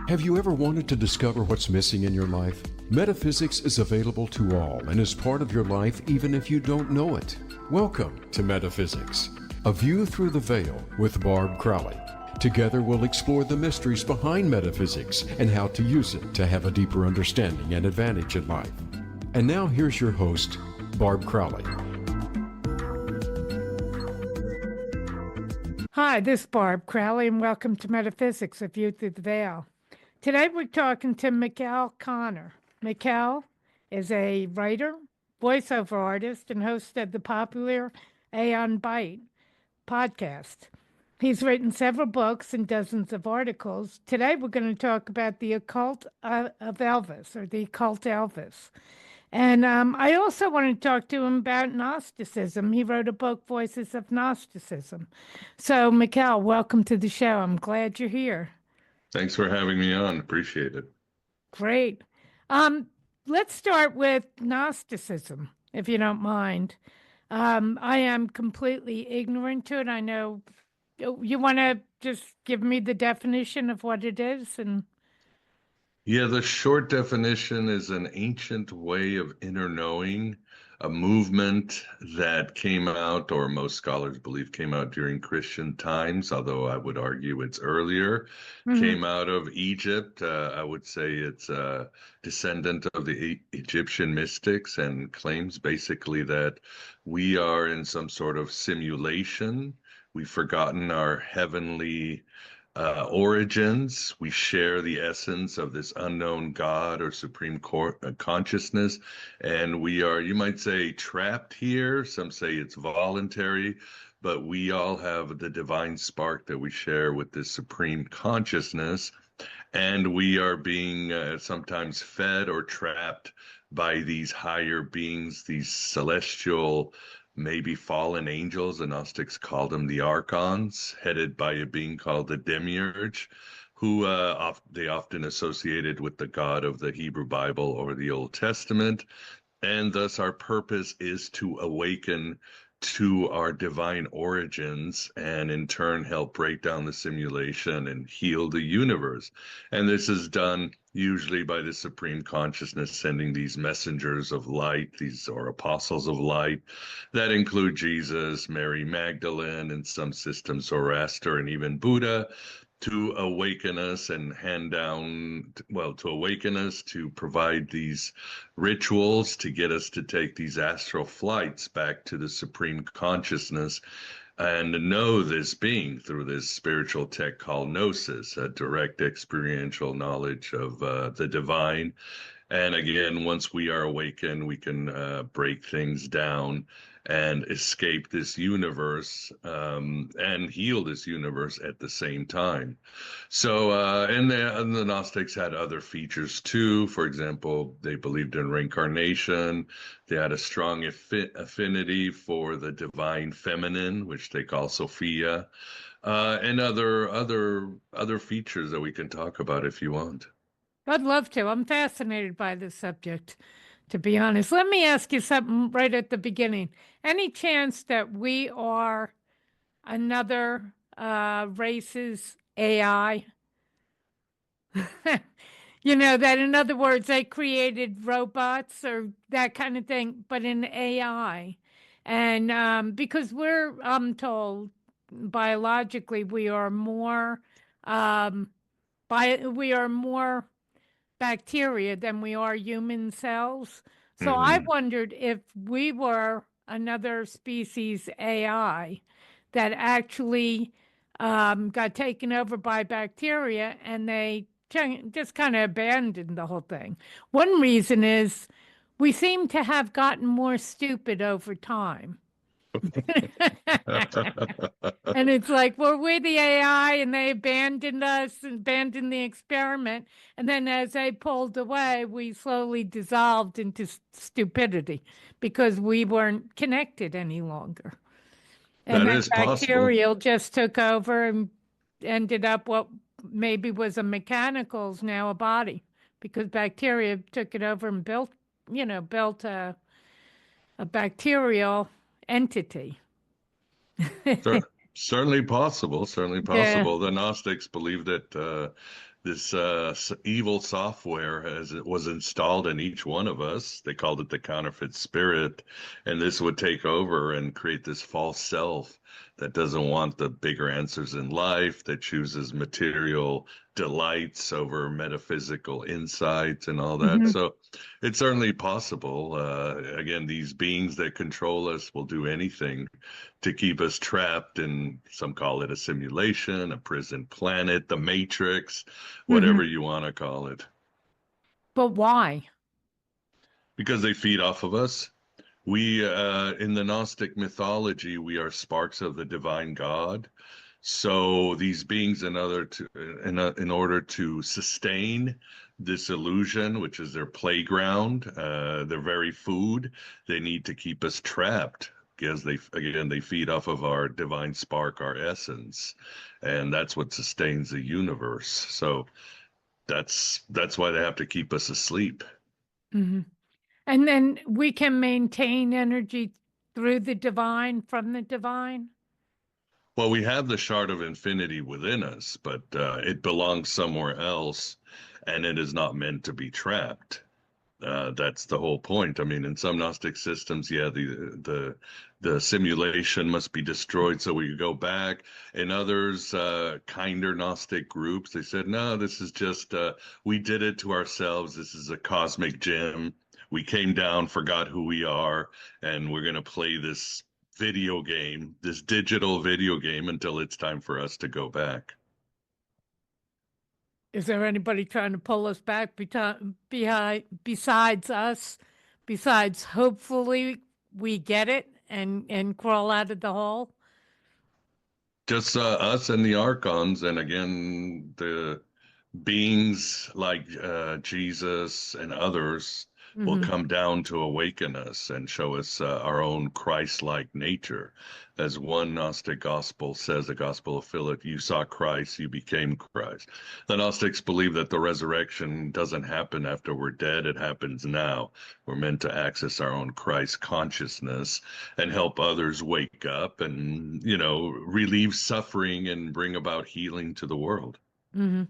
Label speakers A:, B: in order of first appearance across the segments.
A: Have you ever wanted to discover what's missing in your life? Metaphysics is available to all and is part of your life even if you don't know it. Welcome to Metaphysics, a view through the veil with Barb Crowley. Together we'll explore the mysteries behind metaphysics and how to use it to have a deeper understanding and advantage in life. And now here's your host, Barb Crowley.
B: Hi, this is Barb Crowley, and welcome to Metaphysics, a view through the veil. Today we're talking to Miguel Conner. Miguel is a writer, voiceover artist, and host of the popular Aeon Byte podcast. He's written several books and dozens of articles. Today we're going to talk about the Occult of Elvis, or the Occult Elvis. And I also want to talk to him about Gnosticism. He wrote a book, Voices of Gnosticism. So, Miguel, welcome to the show. I'm glad you're here.
C: Thanks for having me on. Appreciate it.
B: Great. Let's start with Gnosticism, if you don't mind. I am completely ignorant to it. I know you want to just give me the definition of what it is?
C: Yeah, the short definition is an ancient way of inner knowing, a movement that came out, or most scholars believe came out during Christian times, although I would argue it's earlier, came out of Egypt. I would say it's a descendant of the Egyptian mystics and claims basically that we are in some sort of simulation. We've forgotten our heavenly origins. We share the essence of this unknown God or supreme consciousness, and we are, you might say, trapped here. Some say it's voluntary, but we all have the divine spark that we share with this supreme consciousness, and we are being sometimes fed or trapped by these higher beings, these celestial, maybe fallen angels. The Gnostics called them the archons, headed by a being called the demiurge, who they often associated with the God of the Hebrew Bible or the Old Testament. And thus our purpose is to awaken to our divine origins and in turn help break down the simulation and heal the universe. And this is done usually by the supreme consciousness sending these messengers of light, these or apostles of light that include Jesus, Mary Magdalene, and some systems Zoroaster and even Buddha, to awaken us and to awaken us, to provide these rituals, to get us to take these astral flights back to the supreme consciousness and know this being through this spiritual tech called Gnosis, a direct experiential knowledge of the divine. And again, once we are awakened, we can break things down and escape this universe and heal this universe at the same time. So, and the Gnostics had other features too. For example, they believed in reincarnation. They had a strong affinity for the divine feminine, which they call Sophia, and other features that we can talk about if you want.
B: I'd love to. I'm fascinated by this subject, to be honest. Let me ask you something right at the beginning. Any chance that we are another race's AI? That in other words, they created robots or that kind of thing, but in AI. And because I'm told biologically we are more bacteria than we are human cells. So I wondered if we were another species AI that actually got taken over by bacteria and they just kind of abandoned the whole thing. One reason is we seem to have gotten more stupid over time. And it's like, well, we're the AI and they abandoned us, abandoned the experiment. And then as they pulled away, we slowly dissolved into stupidity because we weren't connected any longer. And
C: that is
B: bacterial
C: possible.
B: just took over and ended up what maybe was a mechanical's now a body, because bacteria took it over and built a bacterial entity.
C: Certainly possible. Certainly
B: Yeah.
C: possible. The Gnostics believed that this evil software, as it was installed in each one of us, they called it the counterfeit spirit, and this would take over and create this false self that doesn't want the bigger answers in life, that chooses material delights over metaphysical insights and all that.
B: Hmm.
C: So it's certainly possible. Again, these beings that control us will do anything to keep us trapped in, some call it a simulation, a prison planet, the Matrix,
B: Hmm.
C: whatever you want to call it,
B: But why?
C: because they feed off of us. We, in the Gnostic mythology, we are sparks of the divine God. So these beings, in order to sustain this illusion, which is their playground, their very food, they need to keep us trapped because they feed off of our divine spark, our essence, and that's what sustains the universe. So that's why they have to keep us asleep.
B: Hmm. And then we can maintain energy through the divine, from the divine.
C: Well, we have the shard of infinity within us, but it belongs somewhere else, and it is not meant to be trapped. That's the whole point. I mean, in some Gnostic systems, yeah, the simulation must be destroyed so we go back. In others, kinder Gnostic groups, they said, no, this is just we did it to ourselves. This is a cosmic gym. We came down, forgot who we are, and we're gonna play this video game, this digital video game, until it's time for us to go back.
B: Is there anybody trying to pull us back behind, besides us? Besides, hopefully, we get it and crawl out of the hole.
C: Just us and the archons, and again, the beings like Jesus and others will
B: Hmm.
C: come down to awaken us and show us our own Christ-like nature. As one Gnostic gospel says, the Gospel of Philip, you saw Christ, you became Christ. The Gnostics believe that the resurrection doesn't happen after we're dead, it happens now. We're meant to access our own Christ consciousness and help others wake up and, relieve suffering and bring about healing to the world.
B: Hmm.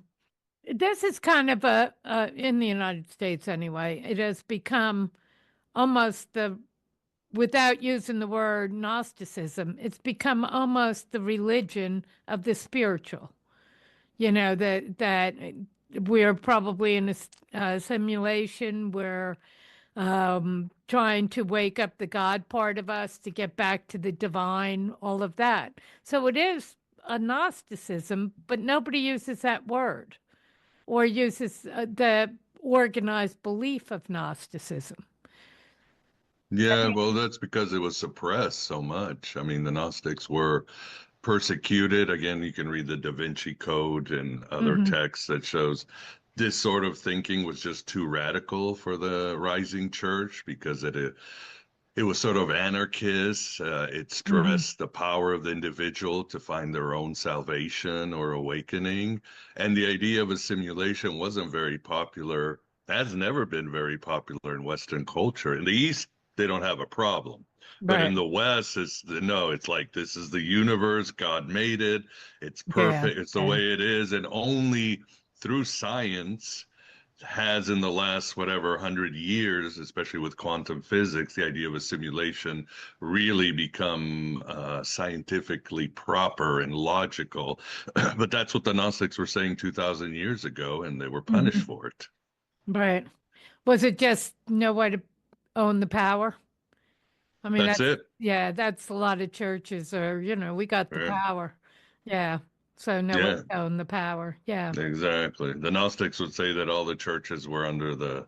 B: This is kind of in the United States anyway, it has become almost without using the word Gnosticism, it's become almost the religion of the spiritual. That we're probably in a simulation. We're trying to wake up the God part of us to get back to the divine, all of that. So it is a Gnosticism, but nobody uses that word or uses the organized belief of Gnosticism.
C: Yeah, well, that's because it was suppressed so much. I mean, the Gnostics were persecuted. Again, you can read the Da Vinci Code and other
B: Hmm.
C: texts that shows this sort of thinking was just too radical for the rising church because it was sort of anarchist. It
B: Hmm.
C: stressed the power of the individual to find their own salvation or awakening. And the idea of a simulation wasn't very popular, has never been very popular in Western culture. In the East, they don't have a problem. But in
B: Right.
C: the West, it's like this is the universe, God made it, it's
B: Yeah.
C: perfect, it's the
B: Yeah.
C: way it is, and only through science has in the last whatever 100 years, especially with quantum physics, the idea of a simulation really become scientifically proper and logical. But that's what the Gnostics were saying 2,000 years ago, and they were punished
B: Hmm.
C: for it.
B: Right. Was it just no way to own the power? I mean,
C: That's it.
B: yeah, that's a lot of churches are, we got the
C: Yeah.
B: power. Yeah. So no way
C: Yeah.
B: to own the power. Yeah.
C: Exactly. The Gnostics would say that all the churches were under the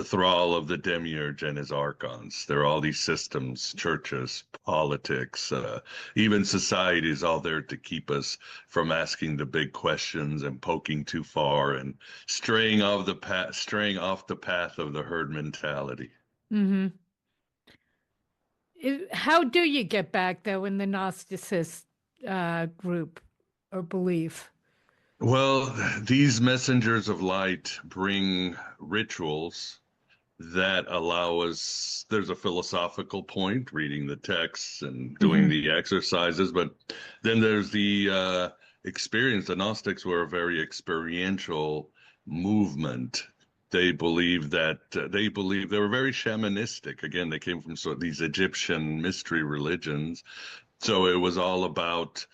C: thrall of the demiurge and his archons. There are all these systems, churches, politics, even societies, all there to keep us from asking the big questions and poking too far and straying off the path of the herd mentality.
B: Hmm. How do you get back though in the Gnosticist group or belief?
C: Well, these messengers of light bring rituals that allow us, there's a philosophical point, reading the texts and doing
B: Hmm.
C: the exercises, but then there's the experience. The Gnostics were a very experiential movement. They believed that they were very shamanistic. Again, they came from sort of these Egyptian mystery religions. So it was all about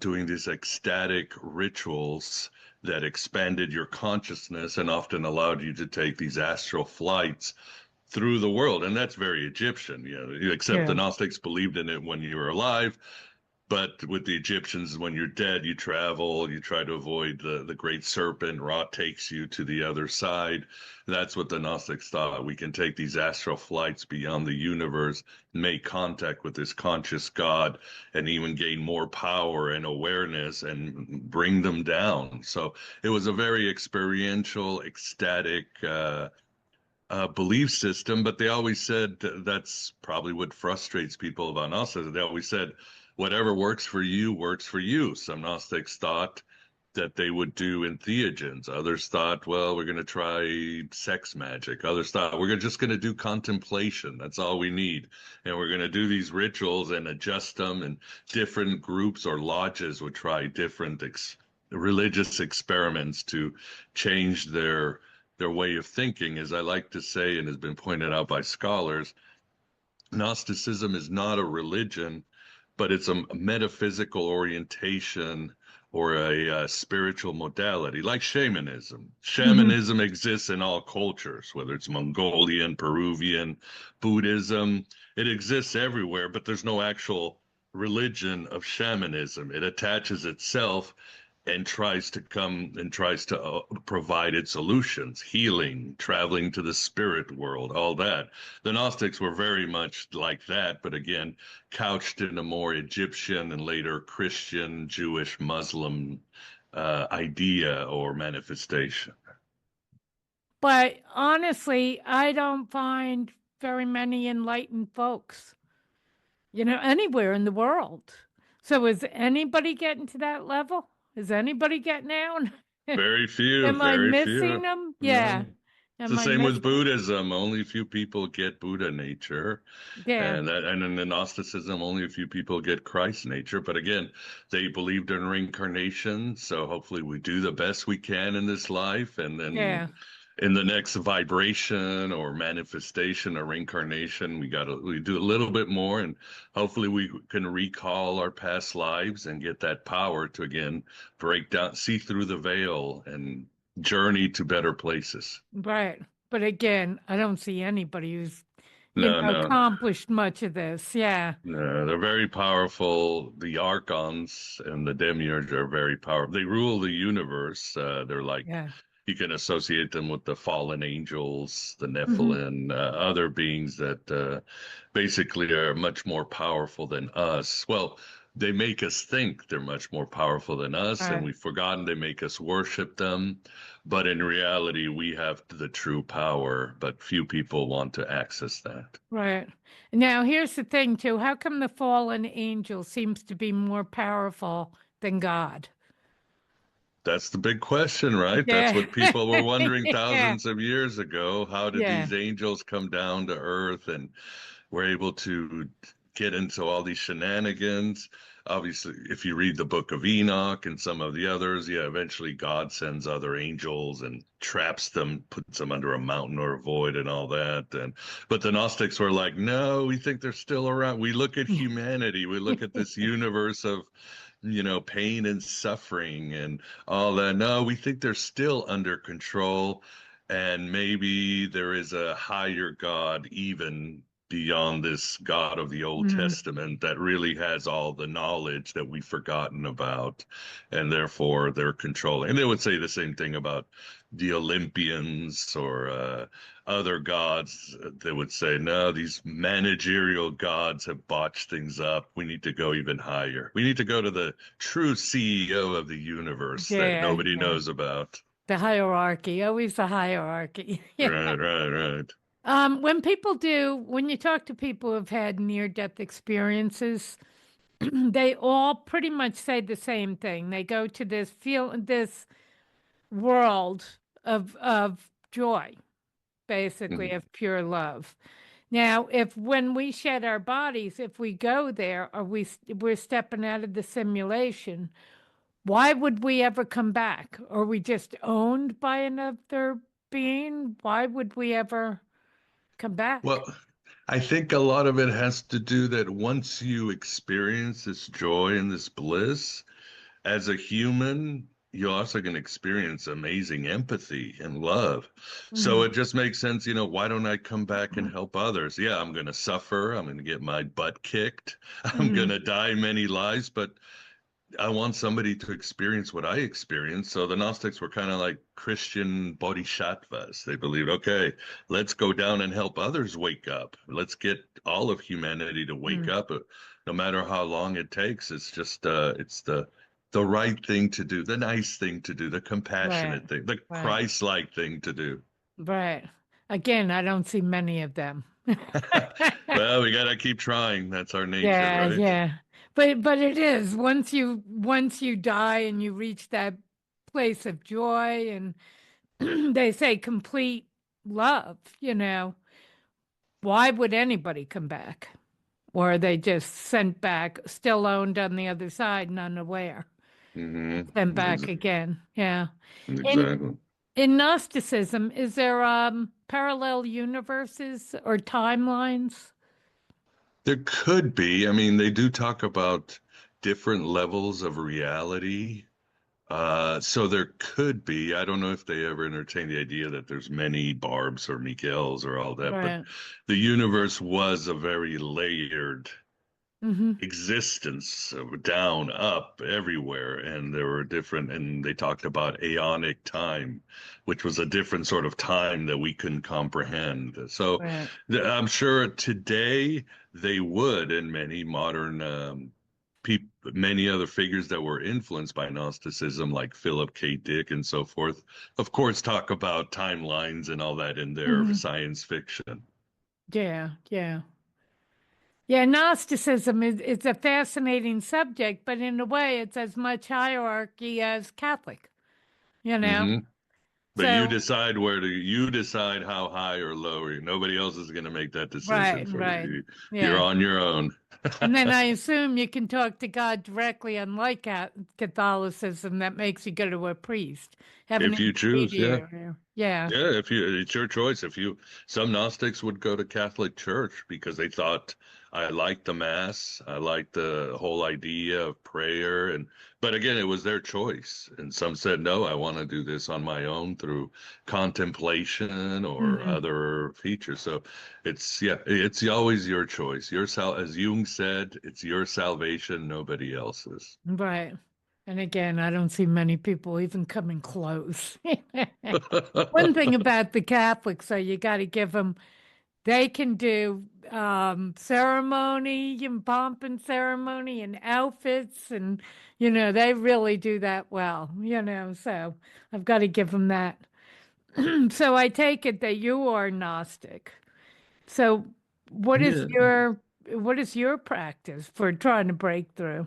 C: doing these ecstatic rituals that expanded your consciousness and often allowed you to take these astral flights through the world. And that's very Egyptian, except the
B: Yeah.
C: Gnostics believed in it when you were alive. But with the Egyptians, when you're dead, you travel, you try to avoid the great serpent. Ra takes you to the other side. That's what the Gnostics thought. We can take these astral flights beyond the universe, make contact with this conscious God, and even gain more power and awareness and bring them down. So it was a very experiential, ecstatic, belief system, but they always said that's probably what frustrates people about Gnosticism. They always said, whatever works for you works for you. Some Gnostics thought that they would do entheogens. Others thought, well, we're going to try sex magic. Others thought, we're just going to do contemplation. That's all we need. And we're going to do these rituals and adjust them. And different groups or lodges would try different religious experiments to change their way of thinking. As I like to say, and has been pointed out by scholars, Gnosticism is not a religion, but it's a metaphysical orientation or a spiritual modality, like shamanism.
B: Hmm.
C: Shamanism exists in all cultures, whether it's Mongolian, Peruvian, Buddhism. It exists everywhere, but there's no actual religion of shamanism. It attaches itself and tries to provide its solutions, healing, traveling to the spirit world, all that. The Gnostics were very much like that, but again, couched in a more Egyptian and later Christian, Jewish, Muslim idea or manifestation.
B: But honestly, I don't find very many enlightened folks, anywhere in the world. So is anybody getting to that level? Is anybody getting down?
C: Very few,
B: Am I
C: very
B: missing
C: few.
B: them? Yeah.
C: No. It's the
B: Am I
C: same with
B: missing?
C: Buddhism. Only a few people get Buddha nature.
B: Yeah.
C: And in the Gnosticism, only a few people get Christ nature. But again, they believed in reincarnation. So hopefully we do the best we can in this life. And then
B: Yeah.
C: in the next vibration or manifestation or reincarnation, we do a little bit more. And hopefully we can recall our past lives and get that power to again break down, see through the veil and journey to better places.
B: Right. But again, I don't see anybody who's,
C: No, no.
B: accomplished much of this. Yeah.
C: No, they're very powerful. The archons and the demiurge are very powerful. They rule the universe. They're like,
B: Yeah.
C: you can associate them with the fallen angels, the
B: Hmm.
C: Nephilim, other beings that basically are much more powerful than us. Well, they make us think they're much more powerful than us, and
B: Right.
C: we've forgotten they make us worship them. But in reality, we have the true power, but few people want to access that.
B: Right. Now, here's the thing, too. How come the fallen angel seems to be more powerful than God?
C: That's the big question, right? That's
B: Yeah.
C: what people were wondering
B: Yeah.
C: thousands of years ago. How did
B: Yeah.
C: these angels come down to earth and were able to get into all these shenanigans? Obviously, if you read the book of Enoch and some of the others, yeah, eventually God sends other angels and traps them, puts them under a mountain or a void and all that. But the Gnostics were like, no, we think they're still around. We look at humanity, we look at this universe of pain and suffering and all that. No, we think they're still under control, and maybe there is a higher God even beyond this God of the Old
B: Mm.
C: Testament that really has all the knowledge that we've forgotten about, and therefore they're controlling. And they would say the same thing about the Olympians or other gods. They would say, no, these managerial gods have botched things up. We need to go even higher. We need to go to the true CEO of the universe that
B: Yeah.
C: nobody
B: Yeah.
C: knows about.
B: The hierarchy, always the hierarchy. Yeah.
C: Right, right, right.
B: When you talk to people who've had near-death experiences, they all pretty much say the same thing. They go to this world of joy. basically,
C: Mhm.
B: of pure love. Now, if when we shed our bodies, if we go there, or we're stepping out of the simulation, why would we ever come back? Are we just owned by another being? Why would we ever come back?
C: Well, I think a lot of it has to do that once you experience this joy and this bliss, as a human, you're also going to experience amazing empathy and love. So
B: Mhm.
C: it just makes sense, why don't I come back and help others? Yeah, I'm going to suffer. I'm going to get my butt kicked. I'm going
B: Mhm.
C: to die many lives, but I want somebody to experience what I experienced. So the Gnostics were kind of like Christian bodhisattvas. They believed, okay, let's go down and help others wake up. Let's get all of humanity to wake
B: Mhm.
C: up. No matter how long it takes, it's just it's the right thing to do, the nice thing to do, the
B: Right.
C: compassionate thing, the
B: Right.
C: Christ-like thing to do.
B: Right. Again, I don't see many of them.
C: Well, we gotta keep trying. That's our nature,
B: Yeah,
C: right?
B: yeah. But it is once you die and you reach that place of joy and they say complete love, why would anybody come back? Or are they just sent back, still owned on the other side and unaware? Sent back again. Yeah. In
C: Exactly.
B: in Gnosticism, is there parallel universes or timelines?
C: There could be. I mean, they do talk about different levels of reality. So there could be. I don't know if they ever entertained the idea that there's many Barbs or Miguels or all that, but
B: Right.
C: the universe was a very layered
B: Mm-hmm.
C: existence, down, up, everywhere, and there were different. And they talked about aeonic time, which was a different sort of time that we couldn't comprehend. So
B: Right.
C: I'm sure today they would, and many modern many other figures that were influenced by Gnosticism, like Philip K. Dick and so forth, of course, talk about timelines and all that in their
B: Mm-hmm.
C: science fiction.
B: Yeah, yeah. Yeah, Gnosticism is it's a fascinating subject, but in a way it's as much hierarchy as Catholic, you know?
C: Hmm. But
B: So,
C: you decide how high or low. Nobody else is going to make that decision
B: right,
C: for
B: right.
C: you. You're
B: Yeah.
C: on your own.
B: And then I assume you can talk to God directly, unlike Catholicism, that makes you go to a priest, have an
C: If you choose, yeah.
B: intermediary. Yeah.
C: Yeah, if you, it's your choice. Some Gnostics would go to Catholic Church because they thought I liked the Mass, I liked the whole idea of prayer, but again, it was their choice. And some said, no, I want to do this on my own through contemplation or
B: Hmm.
C: other features. So it's always your choice. As Jung said, it's your salvation, nobody else's.
B: Right. And again, I don't see many people even coming close. One thing about the Catholics, so you got to give them, they can do ceremony and pomp and ceremony and outfits, and they really do that well. So I've got to give them that. So I take it that you are Gnostic. So what is
C: Yeah.
B: your practice for trying to break through?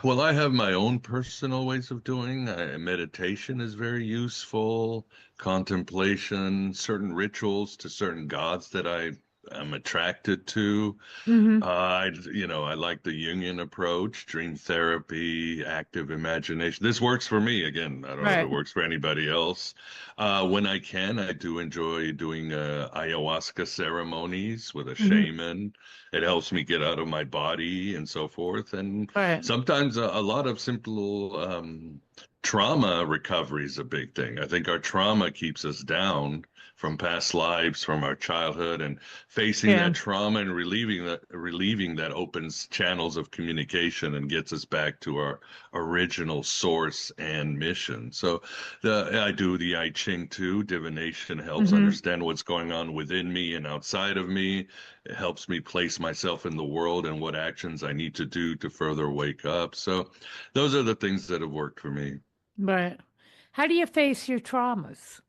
C: Well, I have my own personal ways of doing. Meditation is very useful. Contemplation, certain rituals to certain gods that I am attracted to.
B: Hmm.
C: I like the Jungian approach, dream therapy, active imagination. This works for me. Again, I don't know if it
B: Right.
C: works for anybody else. When I can, I do enjoy doing ayahuasca ceremonies with a
B: Hmm.
C: shaman. It helps me get out of my body and so forth. And
B: Right.
C: sometimes a lot of simple trauma recovery is a big thing. I think our trauma keeps us down from past lives, from our childhood, and facing
B: Yeah.
C: that trauma and relieving that opens channels of communication and gets us back to our original source and mission. So I do the I Ching too. Divination helps
B: Hmm.
C: understand what's going on within me and outside of me. It helps me place myself in the world and what actions I need to do to further wake up. So those are the things that have worked for me.
B: Right. How do you face your traumas?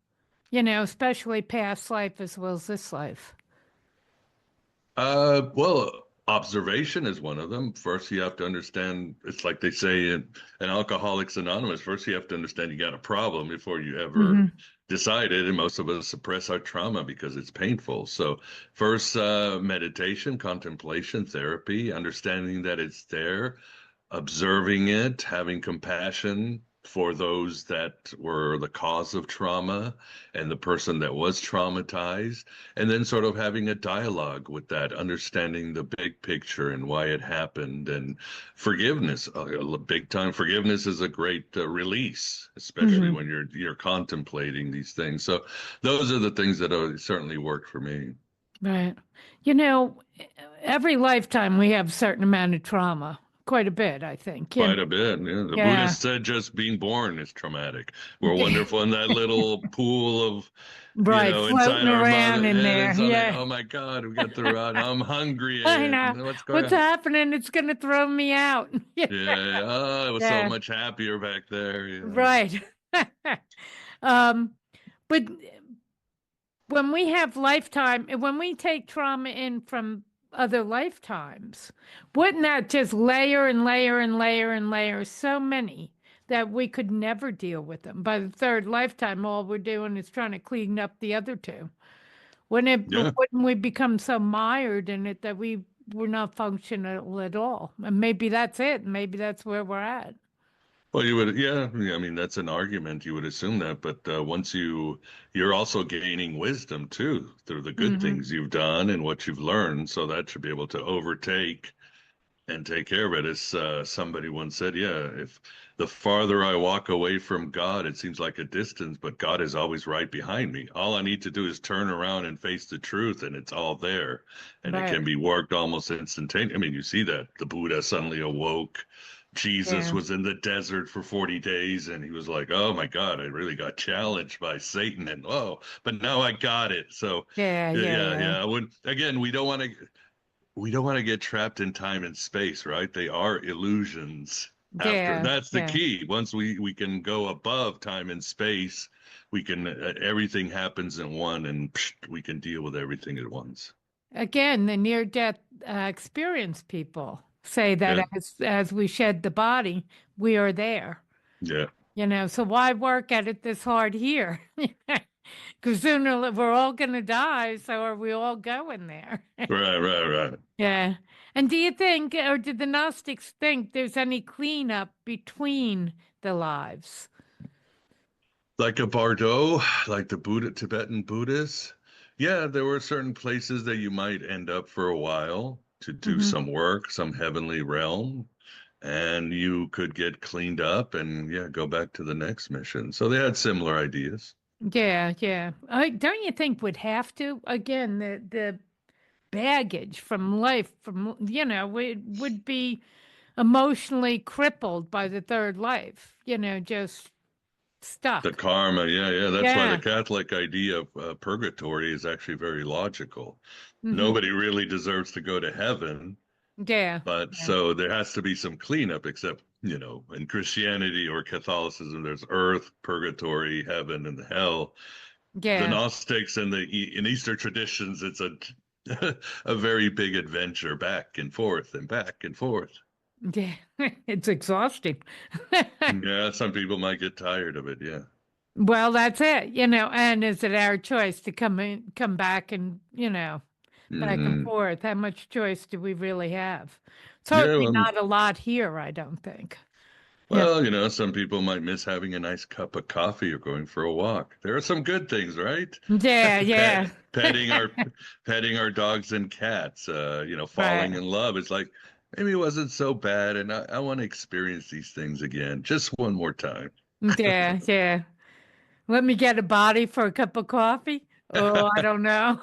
B: Especially past life as well as this life.
C: Well, observation is one of them. First, you have to understand, it's like they say in Alcoholics Anonymous, first you have to understand you got a problem before you ever
B: Hmm.
C: decided, and most of us suppress our trauma because it's painful. So first, meditation, contemplation, therapy, understanding that it's there, observing it, having compassion for those that were the cause of trauma and the person that was traumatized, and then sort of having a dialogue with that, understanding the big picture and why it happened, and forgiveness. Big time forgiveness is a great release, especially when you're contemplating these things. So those are the things that certainly worked for me.
B: Right. You know, every lifetime we have a certain amount of trauma, quite a bit, I think.
C: Quite a bit, yeah. The
B: Yeah.
C: Buddhist said just being born is traumatic. We're wonderful in that little pool of,
B: Right,
C: inside
B: floating
C: our
B: around
C: mother.
B: in
C: And
B: there.
C: it's like,
B: Yeah.
C: oh my God, we got the rod. I'm hungry.
B: I know.
C: What's going
B: What's
C: on?
B: happening? It's going to throw me out.
C: Yeah. Oh, it was so
B: Yeah.
C: much happier back there.
B: Right. But when we have when we take trauma in from other lifetimes, wouldn't that just layer and layer and layer and layer so many that we could never deal with them? By the third lifetime, all we're doing is trying to clean up the other two. Wouldn't we become so mired in it that we're not functional at all? And maybe that's it. Maybe that's where we're at.
C: Well, you would, yeah. I mean, that's an argument. You would assume that, but once you're also gaining wisdom too through the good things you've done and what you've learned. So that should be able to overtake and take care of it. As somebody once said, yeah, if the farther I walk away from God, it seems like a distance, but God is always right behind me. All I need to do is turn around and face the truth, and it's all there. And it can be worked almost instantaneously. I mean, you see that the Buddha suddenly awoke. Jesus was in the desert for 40 days, and he was like, oh my God, I really got challenged by Satan, and but now I got it. So yeah. Again, we don't want to get trapped in time and space, right? They are illusions. That's the key. Once we can go above time and space, we can everything happens in one, and we can deal with everything at once.
B: Again, the near-death experience people say that as we shed the body, we are there.
C: Yeah.
B: So why work at it this hard here? Because sooner we're all going to die, so are we all going there?
C: Right.
B: Yeah. And do you think, or did the Gnostics think there's any cleanup between the lives?
C: Like a Bardo, like the Tibetan Buddhists? Yeah, there were certain places that you might end up for a while to do some work, some heavenly realm, and you could get cleaned up and go back to the next mission. So they had similar ideas.
B: Yeah. Don't you think would have to? Again, the baggage from life, would be emotionally crippled by the third life, just stuck.
C: The karma, yeah. That's why the Catholic idea of purgatory is actually very logical. Nobody really deserves to go to heaven. But so there has to be some cleanup, except, in Christianity or Catholicism, there's earth, purgatory, heaven, and hell. The Gnostics and in Eastern traditions, it's a very big adventure back and forth and back and forth.
B: Yeah, it's exhausting.
C: Yeah, some people might get tired of it, yeah.
B: Well, that's it, and is it our choice to come back and, back and forth? How much choice do we really have? Certainly not a lot here, I don't think.
C: Well, some people might miss having a nice cup of coffee or going for a walk. There are some good things, right?
B: Yeah.
C: Petting our dogs and cats, falling in love. It's like, maybe it wasn't so bad, and I want to experience these things again, just one more time.
B: Yeah. Let me get a body for a cup of coffee. Oh, I don't know.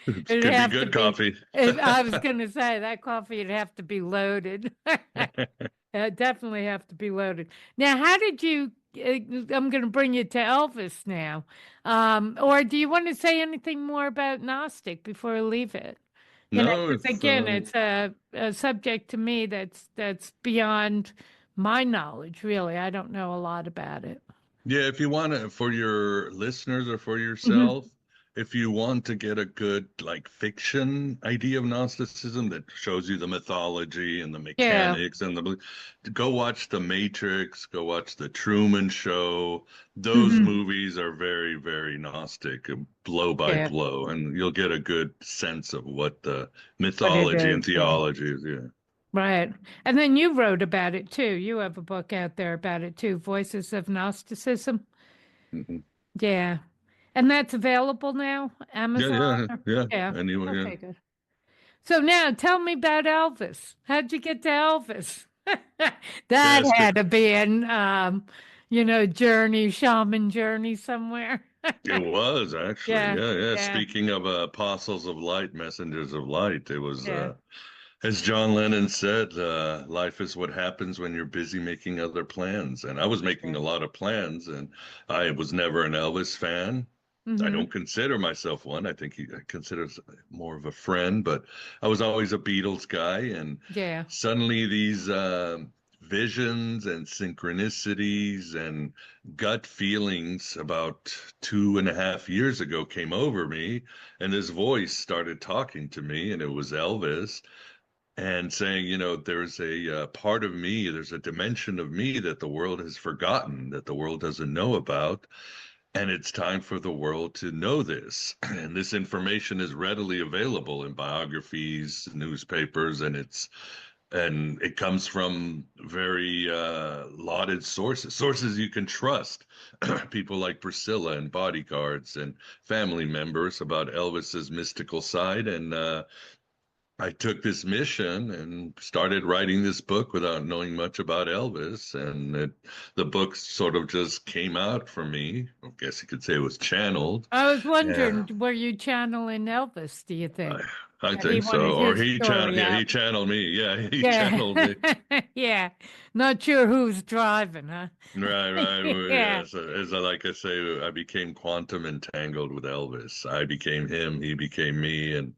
C: It could be good coffee.
B: I was going to say that coffee would have to be loaded. Definitely have to be loaded. Now, how did you? I'm going to bring you to Elvis now. Or do you want to say anything more about Gnostic before I leave it?
C: No,
B: it's a subject to me that's beyond my knowledge, really. I don't know a lot about it.
C: Yeah, if you want to, for your listeners or for yourself, if you want to get a good like fiction idea of Gnosticism that shows you the mythology and the
B: Yeah.
C: mechanics and go watch The Matrix, go watch The Truman Show. Those
B: Hmm.
C: movies are very, very Gnostic, blow by
B: Yeah.
C: blow, and you'll get a good sense of what the
B: What it
C: mythology and
B: is. Yeah.
C: theology is. Yeah.
B: Right. And then you wrote about it too. You have a book out there about it too, Voices of Gnosticism.
C: Mhm.
B: Yeah. And that's available now,
C: Yeah,
B: Amazon?
C: yeah, yeah.
B: Yeah.
C: Anyway, yeah.
B: Okay, good. So now tell me about Elvis. How'd you get to Elvis? That
C: Yes,
B: had to be an journey, shaman journey somewhere.
C: it was actually.
B: Yeah,
C: Yeah, yeah.
B: yeah,
C: Speaking of apostles of light, messengers of light, it was
B: yeah.
C: as John Lennon said, life is what happens when you're busy making other plans. And I was making
B: Yeah.
C: a lot of plans, and I was never an Elvis fan. I
B: Mm-hmm.
C: don't consider myself one. I think he considers more of a friend, but I was always a Beatles guy. And
B: Yeah.
C: suddenly these visions and synchronicities and gut feelings about 2.5 years ago came over me, and this voice started talking to me, and it was Elvis and saying, there's a part of me, there's a dimension of me that the world has forgotten, that the world doesn't know about. And it's time for the world to know this. And this information is readily available in biographies, newspapers, and it comes from very lauded sources you can trust. People like Priscilla and bodyguards and family members about Elvis's mystical side. And I took this mission and started writing this book without knowing much about Elvis, and the book sort of just came out from me. I guess you could say it was channeled.
B: I was
C: Yeah,
B: wondering, were you channeling Elvis, do you
C: I,
B: think?
C: I
B: That he
C: think so.
B: wanted
C: Or
B: his story
C: he
B: out?
C: channeled me. Yeah, he
B: Yeah.
C: channeled me.
B: Yeah. Not sure who's driving, huh?
C: Right, right. Well,
B: Yeah.
C: yeah. So, like I say, I became quantum entangled with Elvis. I became him. He became me, and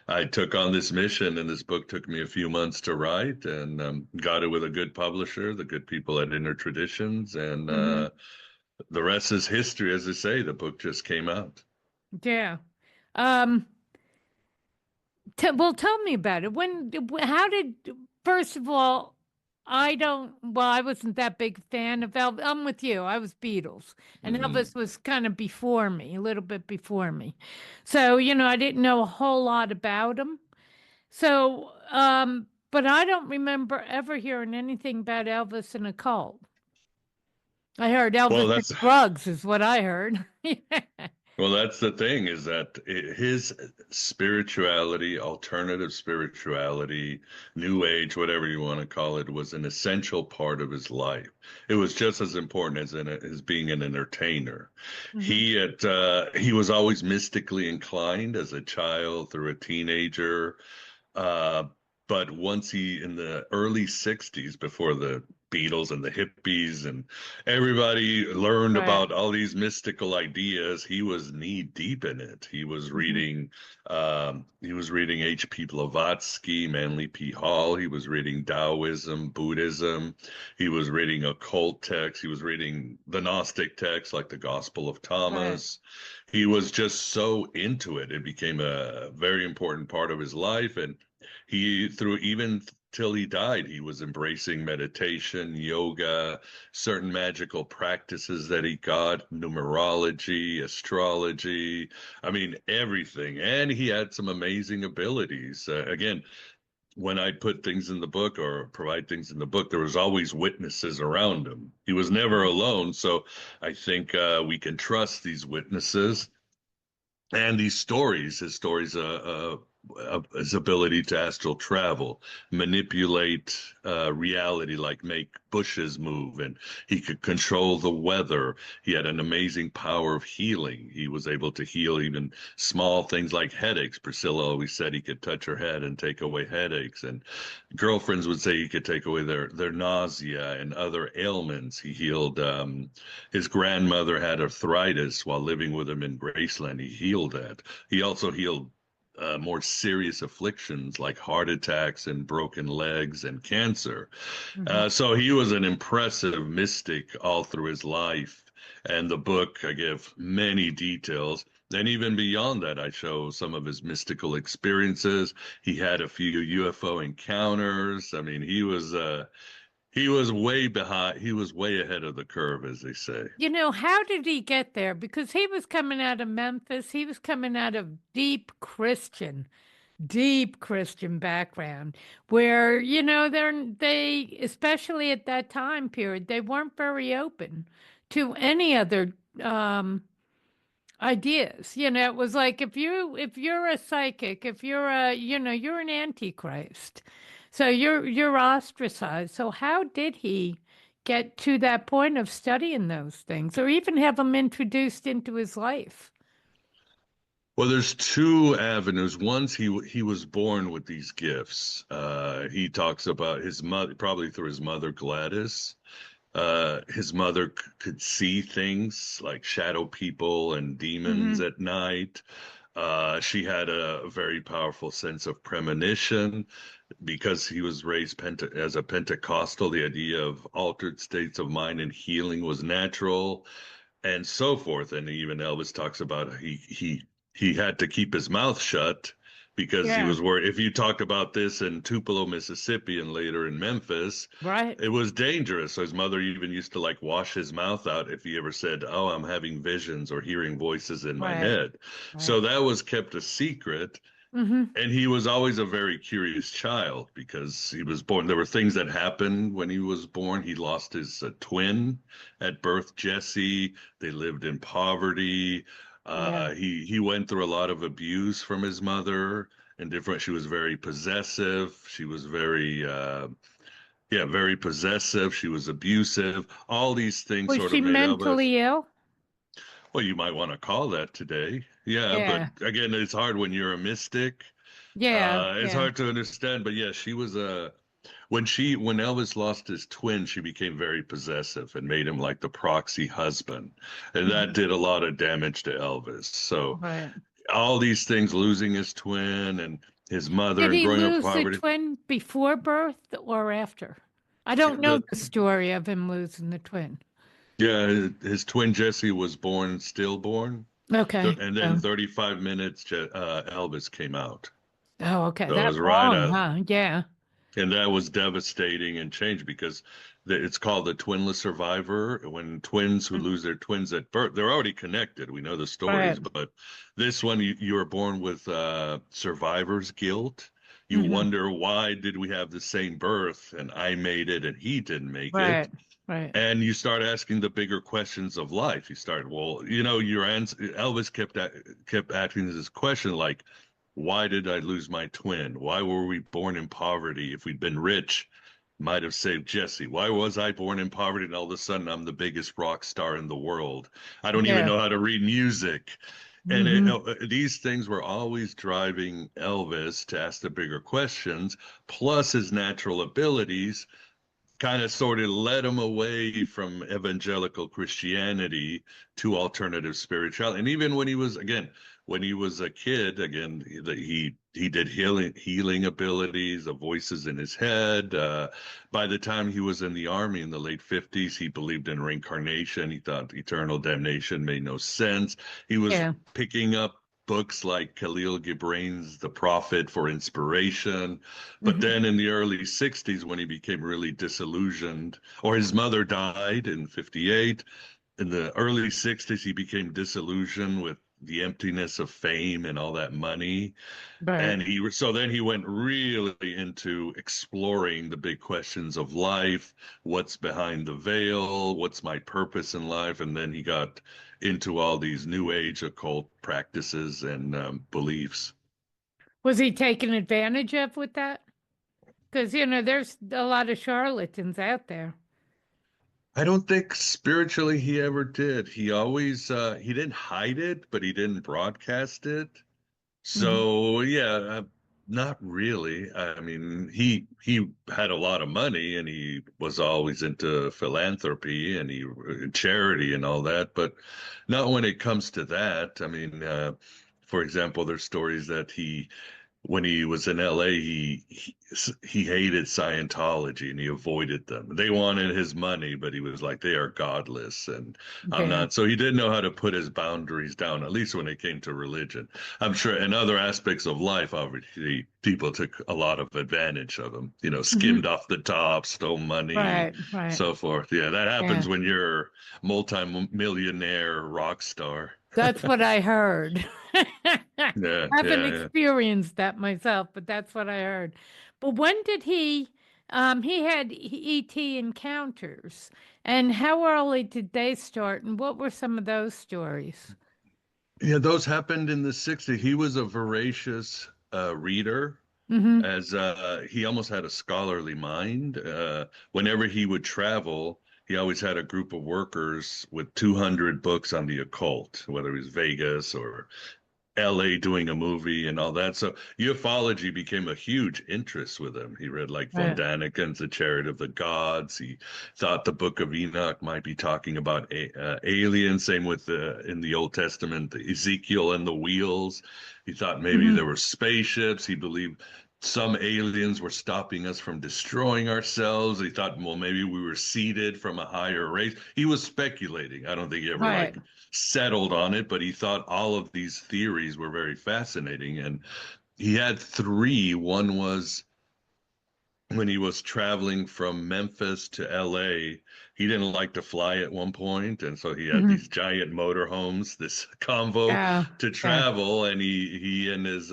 C: I took on this mission. And this book took me a few months to write, and got it with a good publisher, the good people at Inner Traditions, and
B: Hmm.
C: the rest is history. As I say, the book just came out.
B: Yeah. Um, well, tell me about it. First of all, I wasn't that big fan of Elvis. I'm with you. I was Beatles, and
C: Hmm.
B: Elvis was kind of before me, a little bit before me. So, I didn't know a whole lot about him. So, but I don't remember ever hearing anything about Elvis and occult. I heard
C: Well,
B: Elvis and
C: that's
B: drugs is what I heard.
C: Well, that's the thing is that his spirituality, alternative spirituality, new age, whatever you want to call it, was an essential part of his life. It was just as important as being an entertainer.
B: Hmm.
C: He was always mystically inclined as a child through a teenager. Uh, but once in the early 60s, before the Beatles and the hippies and everybody learned
B: Right.
C: about all these mystical ideas, he was knee deep in it.
B: Hmm.
C: He was reading H.P. Blavatsky, Manly P. Hall. He was reading Taoism, Buddhism. He was reading occult texts. He was reading the Gnostic texts like the Gospel of
B: Right.
C: Thomas. He was just so into it. It became a very important part of his life. And even till he died, he was embracing meditation, yoga, certain magical practices that he got, numerology, astrology. I mean, everything. And he had some amazing abilities. Again, when I put things in the book or provide things in the book, there was always witnesses around him. He was never
B: Right.
C: alone. So I think we can trust these witnesses and these stories, his stories of his ability to astral travel, manipulate reality, like make bushes move, and he could control the weather. He had an amazing power of healing. He was able to heal even small things like headaches. Priscilla always said he could touch her head and take away headaches, and girlfriends would say he could take away their nausea and other ailments. He healed. His grandmother had arthritis while living with him in Graceland. He healed that. He also healed more serious afflictions like heart attacks and broken legs and cancer.
B: Hmm.
C: So he was an impressive mystic all through his life. And the book, I give many details. And even beyond that, I show some of his mystical experiences. He had a few UFO encounters. I mean, he was way behind. He was way ahead of the curve, as they say.
B: You know, how did he get there? Because he was coming out of Memphis. He was coming out of deep Christian background where, you know, they, especially at that time period, they weren't very open to any other ideas. You know, it was like if you're a psychic, if you're a, you know, you're an antichrist. So you're ostracized. So how did he get to that point of studying those things or even have them introduced into his life?
C: Well, there's two avenues. Once he was born with these gifts. He talks about his mother, probably through his mother Gladys. His mother could see things like shadow people and demons at night. She had a very powerful sense of premonition because he was raised as a Pentecostal. The idea of altered states of mind and healing was natural, and so forth. And even Elvis talks about he had to keep his mouth shut because he was worried. If you talked about this in Tupelo, Mississippi, and later in Memphis,
B: Right.
C: it was dangerous. So his mother even used to like wash his mouth out if he ever said, "Oh, I'm having visions or hearing voices in my head." So that was kept a secret. And he was always a very curious child because he was born. There were things that happened when he was born. He lost his twin at birth, Jesse. They lived in poverty. He went through a lot of abuse from his mother and different. She was very possessive. She was very, very possessive. She was abusive. All these things
B: Was
C: sort
B: she
C: of made Elvis.
B: mentally ill?
C: Well, you might want to call that today. Yeah, but again, it's hard when you're a mystic. It's hard to understand. But yeah, she was when Elvis lost his twin, she became very possessive and made him like the proxy husband. And that did a lot of damage to Elvis. So all these things, losing his twin and his mother
B: Did
C: and
B: he
C: growing up in
B: lose the
C: poverty.
B: twin before birth or after? I don't know the story of him losing the twin.
C: Yeah, his twin Jesse was born stillborn.
B: Okay.
C: And then 35 minutes, Elvis came out.
B: Oh, okay.
C: So it
B: That's
C: was right
B: long, huh? Yeah.
C: And that was devastating and changed because it's called the twinless survivor. When twins who lose their twins at birth, they're already connected. We know the stories, but this one, you are born with survivor's guilt. You wonder, why did we have the same birth and I made it and he didn't make it?
B: Right.
C: And you start asking the bigger questions of life. You start, well, you know, your answer. Elvis kept asking this question like, why did I lose my twin? Why were we born in poverty? If we'd been rich, might have saved Jesse. Why was I born in poverty and all of a sudden I'm the biggest rock star in the world? I don't even know how to read music. And these things were always driving Elvis to ask the bigger questions, plus his natural abilities kind of sort of led him away from evangelical Christianity to alternative spirituality. And even when he was a kid, again, he did healing abilities, the voices in his head. By the time he was in the army in the late 50s, he believed in reincarnation. He thought eternal damnation made no sense. He was picking up books like Khalil Gibran's The Prophet for inspiration. But then in the early 60s, when he became really disillusioned, or his mother died in 58, in the early 60s, he became disillusioned with the emptiness of fame and all that money. And then he went really into exploring the big questions of life, what's behind the veil, what's my purpose in life. And then he got into all these new age occult practices and beliefs.
B: Was he taken advantage of with that? Because, you know, there's a lot of charlatans out there.
C: I don't think spiritually he ever did. He always he didn't hide it, but he didn't broadcast it. So not really. I mean, he had a lot of money and he was always into philanthropy and charity and all that, but not when it comes to that. I mean, for example, there's stories that he when he was in LA, he hated Scientology and he avoided them. They wanted his money, but he was like, they are godless, and I'm
B: Yeah.
C: not. So he didn't know how to put his boundaries down, at least when it came to religion. I'm sure in other aspects of life, obviously, people took a lot of advantage of him, skimmed off the top, stole money,
B: Right.
C: so forth. Yeah, that
B: Yeah.
C: happens when you're a multi-millionaire rock star.
B: That's what I heard. I
C: Yeah,
B: haven't
C: yeah, yeah.
B: experienced that myself, but that's what I heard. But when did he had ET encounters, and how early did they start, and what were some of those stories?
C: Yeah, those happened in the 60s. He was a voracious reader,
B: Mm-hmm.
C: as he almost had a scholarly mind. Whenever he would travel, he always had a group of workers with 200 books on the occult, whether it was Vegas or LA doing a movie and all that. So ufology became a huge interest with him. He read like von
B: Right.
C: Daniken's The Chariot of the Gods. He thought the Book of Enoch might be talking about aliens. Same with in the Old Testament, Ezekiel and the wheels. He thought maybe
B: Mm-hmm.
C: there were spaceships. He believed some aliens were stopping us from destroying ourselves. He thought, well, maybe we were seeded from a higher race. He was speculating. I don't think he ever
B: Right.
C: like settled on it, but he thought all of these theories were very fascinating. And he had three. One was when he was traveling from Memphis to LA, he didn't like to fly at one point, and so he had
B: Mm-hmm.
C: these giant motorhomes, this convo
B: Yeah.
C: to
B: Yeah.
C: travel, and he and his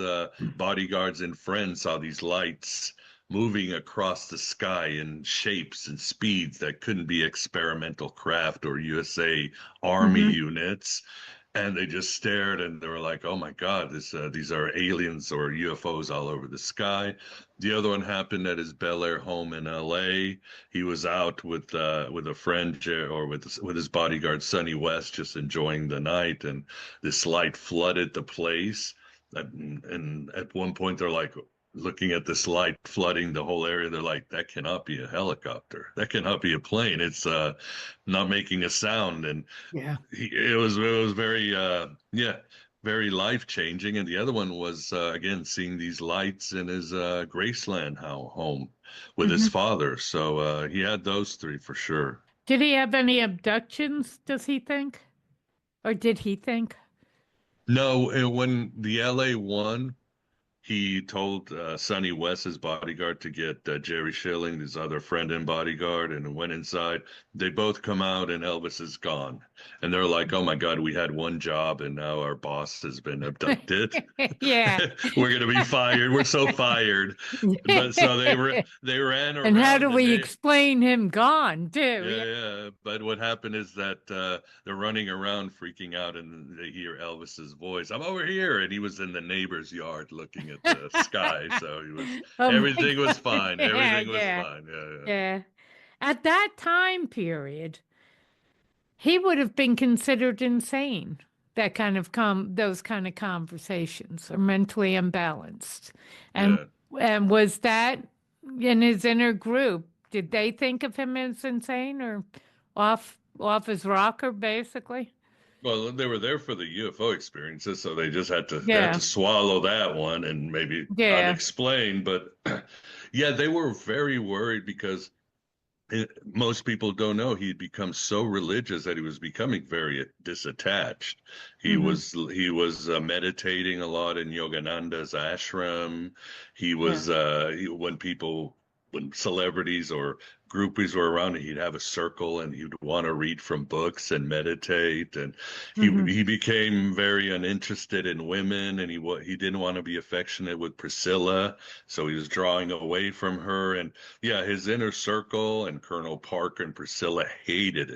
C: bodyguards and friends saw these lights moving across the sky in shapes and speeds that couldn't be experimental craft or USA Army
B: Mm-hmm.
C: units. And they just stared and they were like, "Oh my God, these are aliens or UFOs all over the sky." The other one happened at his Bel Air home in LA. He was out with a friend or with his bodyguard Sonny West, just enjoying the night, and this light flooded the place. And at one point, they're like looking at this light flooding the whole area. They're like, "That cannot be a helicopter. That cannot be a plane. It's not making a sound." And
B: Yeah.
C: it was very yeah, very life changing. And the other one was again seeing these lights in his Graceland home with his
B: Mm-hmm.
C: father. So he had those three for sure.
B: Did he have any abductions, does he think? Or did he think?
C: No, when the LA won, he told Sonny West, his bodyguard, to get Jerry Schilling, his other friend and bodyguard, and went inside. They both come out, and Elvis is gone. And they're like, "Oh my God, we had one job, and now our boss has been abducted.
B: Yeah.
C: We're gonna be fired. We're so fired." But so they ran
B: And how do
C: around, and
B: we explain him gone, too?
C: yeah,
B: Yeah.
C: yeah. But what happened is that they're running around freaking out and they hear Elvis's voice. "I'm over here." And he was in the neighbor's yard looking at the sky. So
B: Oh my
C: everything was
B: God.
C: fine.
B: Yeah,
C: Everything was
B: yeah,
C: fine. Yeah, yeah.
B: yeah. At that time period, he would have been considered insane. That kind of those kind of conversations are mentally imbalanced. And
C: Yeah.
B: and was that in his inner group? Did they think of him as insane or off his rocker, basically?
C: Well, they were there for the UFO experiences, so they just had
B: Yeah,
C: to swallow that one and maybe
B: yeah.
C: unexplained. But yeah, they were very worried because most people don't know he'd become so religious that he was becoming very disattached.
B: Hmm.
C: He was meditating a lot in Yogananda's ashram. He
B: Yeah.
C: was when celebrities or groupies were around, he'd have a circle and he'd want to read from books and meditate. And
B: Hmm.
C: he became very uninterested in women, and he didn't want to be affectionate with Priscilla, so he was drawing away from her. And yeah, his inner circle and Colonel Parker and Priscilla hated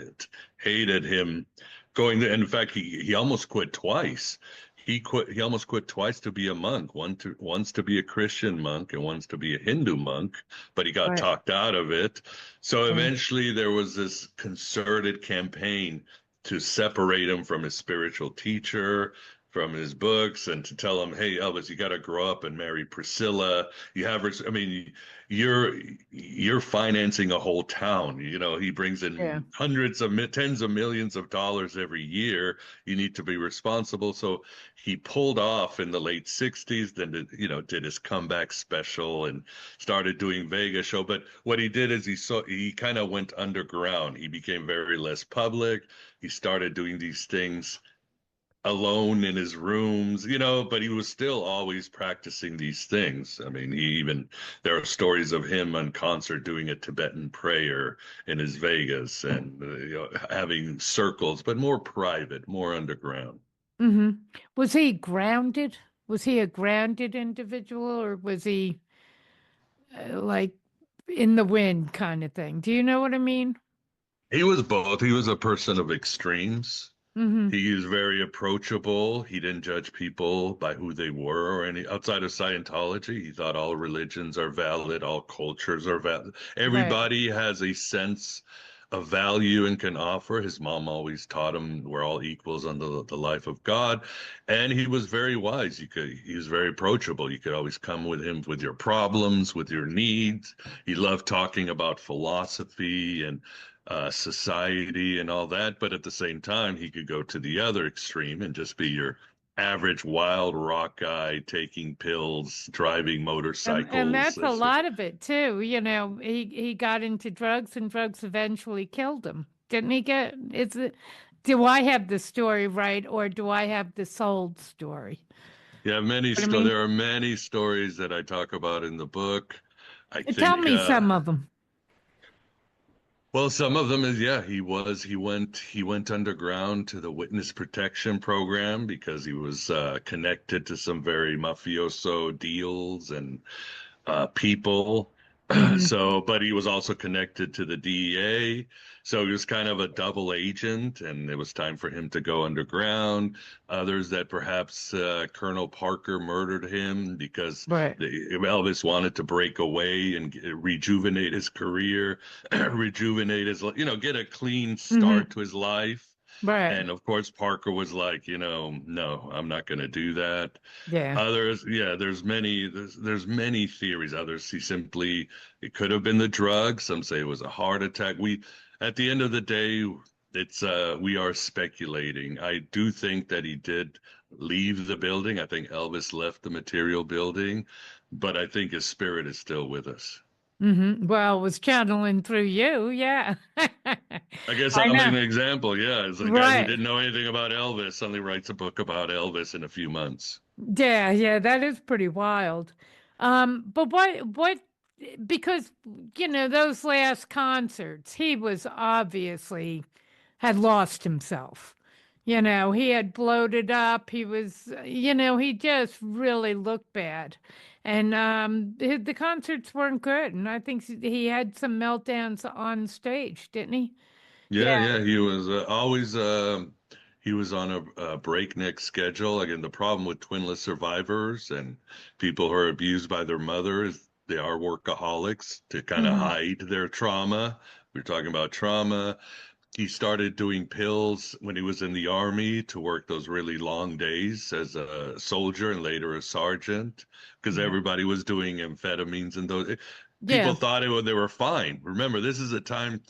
C: him going there. In fact, he almost quit twice. He almost quit twice to be a monk, once to be a Christian monk and once to be a Hindu monk, but he got
B: Right.
C: talked out of it. So
B: Yeah.
C: eventually there was this concerted campaign to separate him from his spiritual teacher. from his books, and to tell him, hey, Elvis, you got to grow up and marry Priscilla. You have her. I mean, you're financing a whole town. You know, he brings
B: Yeah.
C: in tens of millions of dollars every year. You need to be responsible. So he pulled off in the late 60s, then did his comeback special and started doing Vegas show. But what he did is he kind of went underground. He became very less public. He started doing these things alone in his rooms, but he was still always practicing these things. I mean, there are stories of him on concert doing a Tibetan prayer in his Vegas and having circles, but more private, more underground.
B: Mm-hmm. Was he grounded? Was he a grounded individual, or was he like in the wind kind of thing? Do you know what I mean?
C: He was both. He was a person of extremes.
B: Mm-hmm.
C: He was very approachable. He didn't judge people by who they were or any outside of Scientology. He thought all religions are valid, all cultures are valid.
B: Right.
C: Everybody has a sense of value and can offer. His mom always taught him we're all equals under the life of God. And he was very wise. He was very approachable. You could always come with him with your problems, with your needs. He loved talking about philosophy and society and all that, but at the same time, he could go to the other extreme and just be your average wild rock guy taking pills, driving motorcycles.
B: And that's a lot of it too. You know, he got into drugs, and drugs eventually killed him. Didn't he get? Do I have the story right, or do I have the sold story?
C: Yeah, there are many stories that I talk about in the book.
B: Tell me some of them.
C: Well, some of them is, he went underground to the witness protection program because he was connected to some very mafioso deals and people. So, but he was also connected to the DEA. So he was kind of a double agent, and it was time for him to go underground. Others that perhaps Colonel Parker murdered him because Elvis wanted to break away and rejuvenate his career, get a clean start to his life.
B: Right.
C: And of course, Parker was like, no, I'm not going to do that.
B: Yeah.
C: Others, there's many theories. Others, it could have been the drugs. Some say it was a heart attack. At the end of the day, we are speculating. I do think that he did leave the building. I think Elvis left the material building, but I think his spirit is still with us.
B: Mm-hmm. Well, it was channeling through you, yeah.
C: I guess I'm an example, yeah. It's a guy who didn't know anything about Elvis suddenly writes a book about Elvis in a few months.
B: Yeah, that is pretty wild. But what, because, those last concerts, he was obviously had lost himself. He had bloated up. He was, he just really looked bad. And the concerts weren't good. And I think he had some meltdowns on stage, didn't he?
C: Yeah. He was always, he was on a breakneck schedule. Again, the problem with twinless survivors and people who are abused by their mother is they are workaholics to kind of hide their trauma. We're talking about trauma. He started doing pills when he was in the army to work those really long days as a soldier and later a sergeant because everybody was doing amphetamines and those. People thought they were fine. Remember, this is a time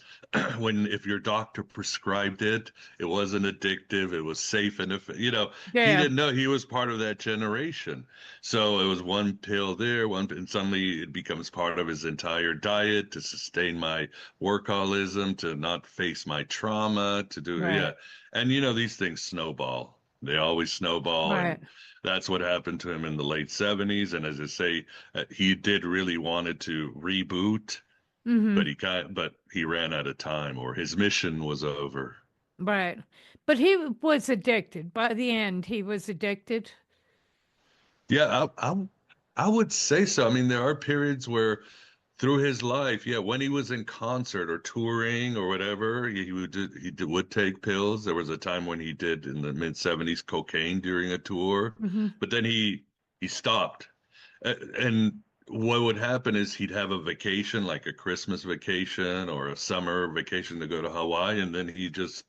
C: when if your doctor prescribed it, it wasn't addictive. It was safe. And he didn't know he was part of that generation. So it was one pill there, and suddenly it becomes part of his entire diet to sustain my workaholism, to not face my trauma, to do, And, these things snowball. They always snowball.
B: Right.
C: And that's what happened to him in the late 70s. And as I say, he did really wanted to reboot, but he ran out of time, or his mission was over.
B: Right. But he was addicted. By the end, he was addicted.
C: Yeah, I would say so. I mean, there are periods where through his life, when he was in concert or touring or whatever, he would take pills. There was a time when he did in the mid 70s cocaine during a tour, but then he stopped. And what would happen is he'd have a vacation, like a Christmas vacation or a summer vacation to go to Hawaii, and then he just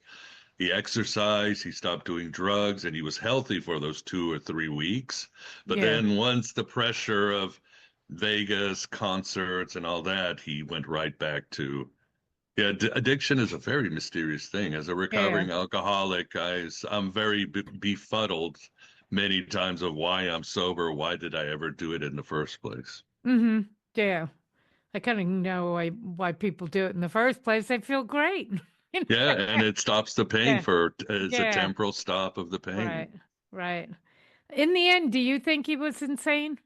C: he exercised, he stopped doing drugs, and he was healthy for those 2 or 3 weeks. But
B: Yeah.
C: then once the pressure of Vegas concerts and all that, he went right back to, yeah, addiction is a very mysterious thing. As a
B: Yeah.
C: recovering alcoholic, I'm very befuddled many times of why I'm sober. Why did I ever do it in the first place?
B: Mm-hmm. Yeah. I kind of know why people do it in the first place. They feel great.
C: Yeah, and it stops the pain
B: Yeah.
C: for, it's a
B: Yeah.
C: temporal stop of the pain.
B: Right. Right. In the end, do you think he was insane?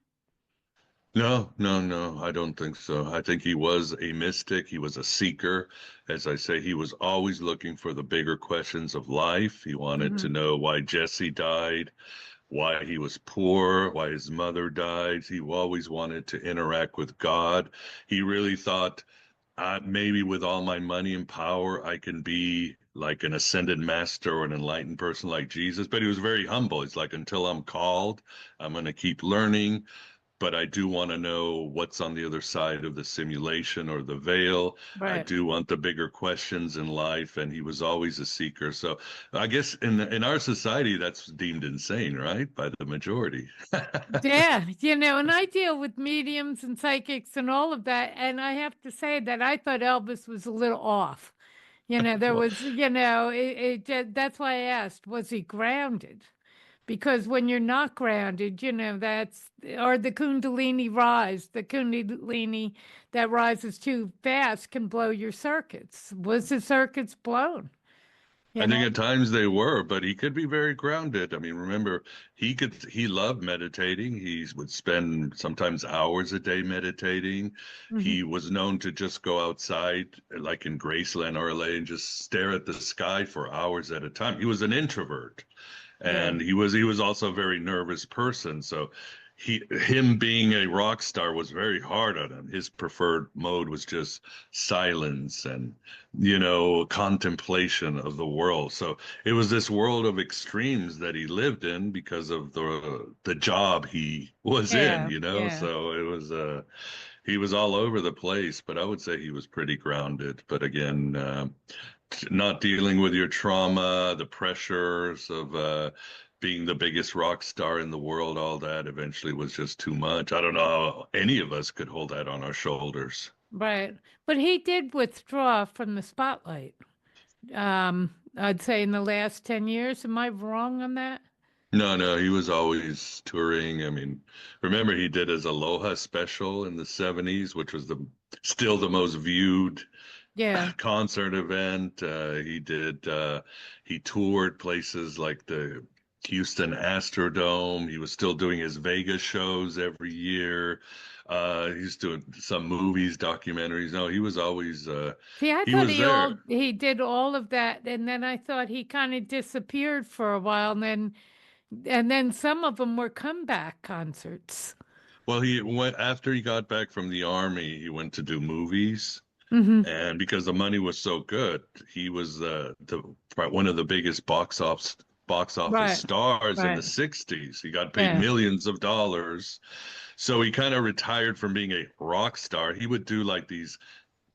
C: No, no, no, I don't think so. I think he was a mystic. He was a seeker. As I say, he was always looking for the bigger questions of life. He wanted
B: Mm-hmm.
C: to know why Jesse died, why he was poor, why his mother died. He always wanted to interact with God. He really thought, maybe with all my money and power, I can be like an ascended master or an enlightened person like Jesus. But he was very humble. He's like, until I'm called, I'm going to keep learning, but I do want to know what's on the other side of the simulation or the veil. I
B: Right.
C: do want the bigger questions in life, and he was always a seeker. So I guess in our society, that's deemed insane, right, by the majority.
B: Yeah, and I deal with mediums and psychics and all of that, and I have to say that I thought Elvis was a little off. There
C: Well,
B: was, that's why I asked, was he grounded? Because when you're not grounded, that's, or the the Kundalini that rises too fast can blow your circuits. Was the circuits blown? You
C: I think
B: know?
C: at times they were, but he could be very grounded. I mean, remember, he loved meditating. He would spend sometimes hours a day meditating.
B: Hmm.
C: He was known to just go outside, like in Graceland or LA, and just stare at the sky for hours at a time. He was an introvert,
B: Yeah,
C: and he was also a very nervous person. So him being a rock star was very hard on him. His preferred mode was just silence and, contemplation of the world. So it was this world of extremes that he lived in because of the job he was in,
B: yeah, yeah.
C: so it was he was all over the place, but I would say he was pretty grounded. But again, not dealing with your trauma, the pressures of being the biggest rock star in the world, all that eventually was just too much. I don't know how any of us could hold that on our shoulders.
B: Right. But he did withdraw from the spotlight. I'd say in the last 10 years. Am I wrong on that?
C: No, no, he was always touring. I mean, remember he did his Aloha special in the 70s, which was still the most viewed
B: Yeah.
C: concert event. He toured places like the Houston Astrodome. He was still doing his Vegas shows every year. He's doing some movies, documentaries. No, he was always,
B: See, I
C: he
B: thought
C: was there.
B: he did all of that, and then I thought he kind of disappeared for a while, and then some of them were comeback concerts.
C: Well, he went after he got back from the army, he went to do movies.
B: Hmm.
C: And because the money was so good, he was one of the biggest box office
B: Right.
C: stars in the
B: Right.
C: 60s. He got paid
B: Yeah.
C: millions of dollars. So he kind of retired from being a rock star. He would do like these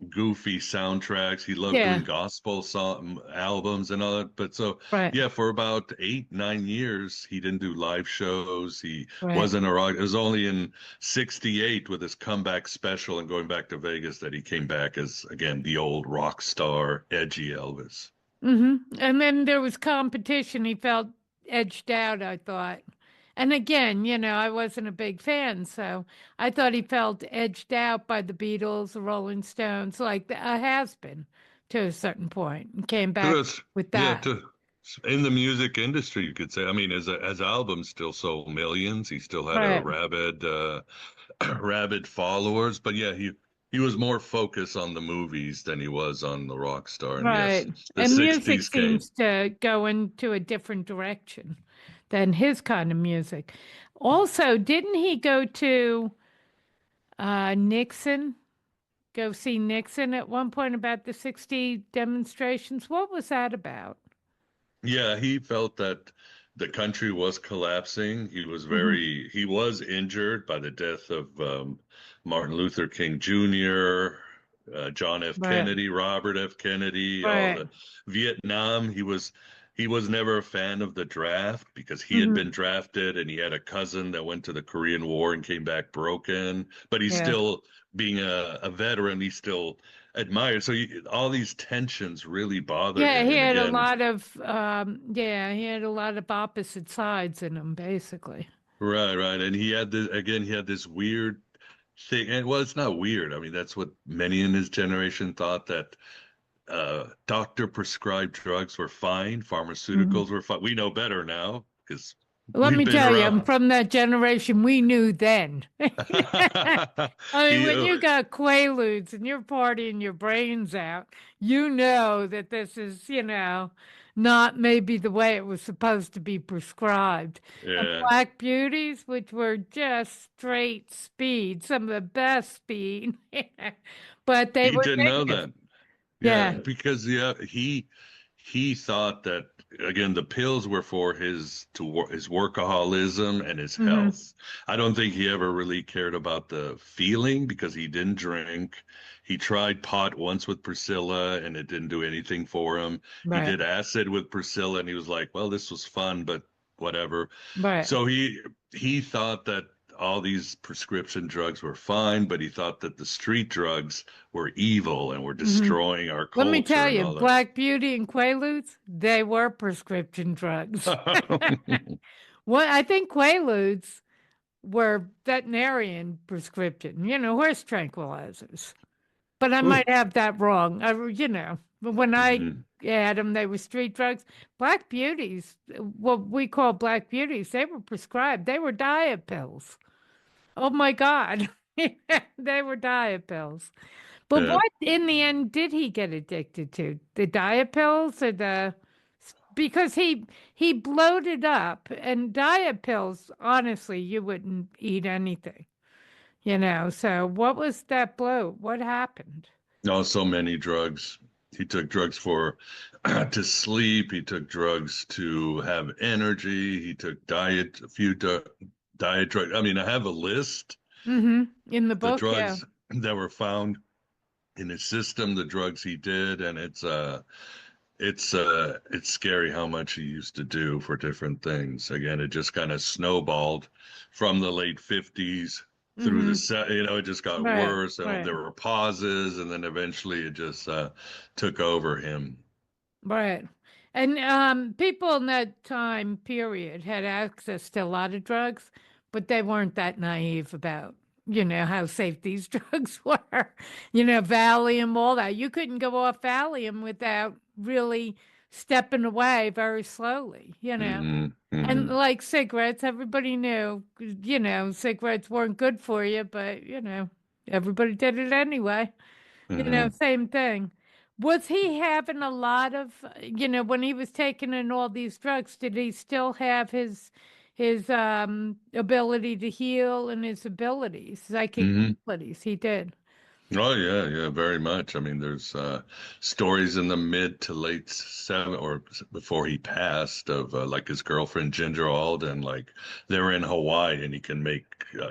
C: goofy soundtracks. He loved
B: Yeah.
C: doing gospel song albums and all that. But so,
B: Right.
C: yeah, for about 8, 9 years, he didn't do live shows. He
B: Right.
C: wasn't a rock. It was only in '68 with his comeback special and going back to Vegas that he came back as, again, the old rock star, edgy Elvis.
B: And then there was competition. He felt edged out, I thought. And again, I wasn't a big fan, so I thought he felt edged out by the Beatles, the Rolling Stones, like a has been to a certain point, and came
C: To
B: back
C: us,
B: with
C: yeah,
B: that.
C: in the music industry, you could say. I mean, his albums still sold millions. He still had a
B: Right.
C: rabid followers. But yeah, he was more focused on the movies than he was on the rock star. And yes,
B: Right.
C: the
B: And music
C: '60s came.
B: seems to go into a different direction than his kind of music. Also, didn't he go to Nixon? Go see Nixon at one point about the 60 demonstrations. What was that about?
C: Yeah, he felt that the country was collapsing.
B: Hmm.
C: He was injured by the death of Martin Luther King Jr. John F.
B: Right.
C: Kennedy, Robert F. Kennedy, all
B: Right.
C: the Vietnam. He was never a fan of the draft because he had
B: Mhm.
C: been drafted and he had a cousin that went to the Korean War and came back broken. But he's
B: Yeah.
C: still, being a veteran, he still admired. So all these tensions really bothered
B: Yeah,
C: him.
B: he
C: And
B: had a
C: again,
B: lot of he had a lot of opposite sides in him, basically.
C: right, right. And he had this weird thing. And well, it's not weird. I mean, that's what many in his generation thought, that doctor prescribed drugs were fine,
B: Mhm.
C: pharmaceuticals were fine. We know better now because
B: Let
C: we've
B: me
C: been
B: tell you, I'm
C: around.
B: from that generation. We knew then. I mean, when
C: He,
B: you got Quaaludes and you're partying your brains out, you know that this is, not maybe the way it was supposed to be prescribed. And
C: yeah,
B: Black Beauties, which were just straight speed, some of the best speed, but they
C: he
B: were
C: didn't know
B: addictive.
C: that. Yeah,
B: Yeah.
C: because he thought that, again, the pills were for his workaholism and his
B: Hmm.
C: health. I don't think he ever really cared about the feeling because he didn't drink. He tried pot once with Priscilla and it didn't do anything for him. He
B: Right.
C: did acid with Priscilla and he was like, well, this was fun, but whatever.
B: Right.
C: So he thought that all these prescription drugs were fine, but he thought that the street drugs were evil and were
B: Hmm.
C: destroying our
B: Let me
C: culture
B: tell
C: and
B: you,
C: all that.
B: Black Beauty and Quaaludes, they were prescription drugs. Well, I think Quaaludes were veterinarian prescription, horse tranquilizers. But I might have that wrong. But when I
C: Mhm.
B: had them, they were street drugs. Black Beauties, what we call Black Beauties, they were prescribed. They were diet pills. Oh my God. They were diet pills. But
C: Yeah.
B: what in the end did he get addicted to? The diet pills or because he bloated up, and diet pills, honestly, you wouldn't eat anything. So what was that bloat? What happened?
C: No, so many drugs. He took drugs for to sleep. He took drugs to have energy. He took a few diet drugs. I mean, I have a list,
B: Mm-hmm. In the
C: the
B: book, yeah.
C: drugs that were found in his system, the drugs he did, and it's scary how much he used to do for different things. Again, it just kind of snowballed from the late 50s through
B: Mm-hmm.
C: it just got
B: Right,
C: worse, and
B: right,
C: there were pauses, and then eventually it just took over him.
B: right. And people in that time period had access to a lot of drugs, but they weren't that naive about, how safe these drugs were. Valium, all that. You couldn't go off Valium without really stepping away very slowly.
C: Hmm.
B: And
C: Hmm.
B: like cigarettes, everybody knew, cigarettes weren't good for you, but, everybody did it anyway.
C: Hmm.
B: Same thing. Was he having a lot of, when he was taking in all these drugs, did he still have his ability to heal and his abilities, psychic
C: Hmm.
B: abilities? He did.
C: Oh yeah, yeah, very much. I mean, there's stories in the mid to late seven or before he passed of like his girlfriend Ginger Alden, like they were in Hawaii and he can make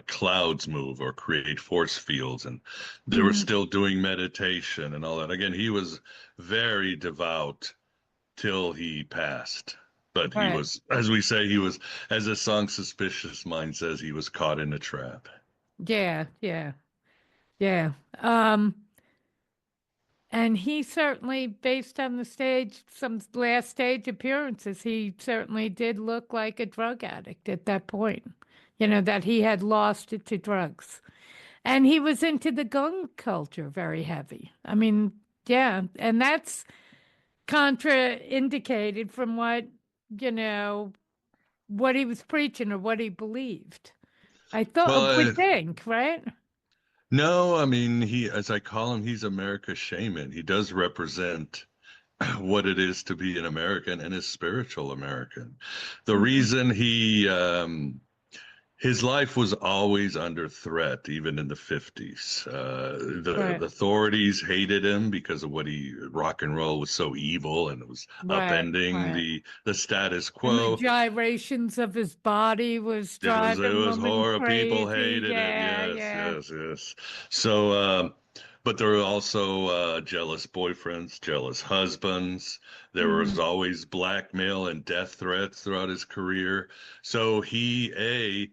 C: clouds move or create force fields, and they were
B: Mhm.
C: still doing meditation and all that. Again, he was very devout till he passed. But he
B: Right.
C: was, as we say, as the song Suspicious Mind says, he was caught in a trap.
B: Yeah, yeah, yeah. Um, And he certainly, based on the stage, some last stage appearances, he certainly did look like a drug addict at that point, that he had lost it to drugs. And he was into the gun culture very heavy. I mean, yeah. And that's contraindicated from you know, what he was preaching or what he believed.
C: Well,
B: Would think, right?
C: no, I mean, as I call him, he's America's shaman. He does represent what it is to be an American and a spiritual American. The
B: Mhm.
C: reason his life was always under threat, even in the 50s. The
B: Right,
C: authorities hated him because of rock and roll was so evil and it was
B: right,
C: upending
B: right.
C: the status
B: And the
C: quo.
B: gyrations of his body was
C: It
B: driving
C: was
B: women
C: horrible. People
B: crazy.
C: hated him.
B: Yeah,
C: Yes,
B: yeah.
C: yes, yes. So, but there were also jealous boyfriends, jealous husbands. There was
B: Mm,
C: always blackmail and death threats throughout his career. So he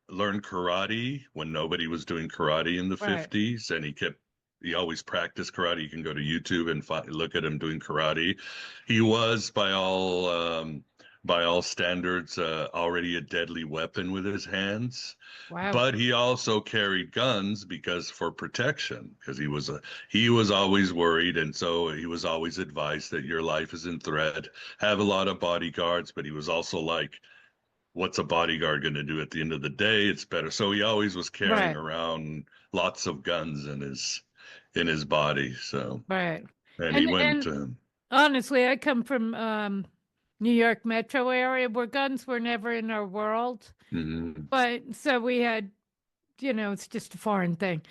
C: learned karate when nobody was doing karate in the
B: right.
C: 50s, and he always practiced karate. You can go to YouTube and look at him doing karate. He was by all standards already a deadly weapon with his hands,
B: Wow.
C: but he also carried guns because for protection, because he was always worried, and so he was always advised that your life is in threat. Have a lot of bodyguards, but he was also like, what's a bodyguard going to do at the end of the day? It's better. So he always was carrying
B: Right.
C: around lots of guns in his body. So,
B: Right.
C: and he
B: And
C: went
B: honestly, I come from New York metro area where guns were never in our world.
C: mhm.
B: But so we had, it's just a foreign thing.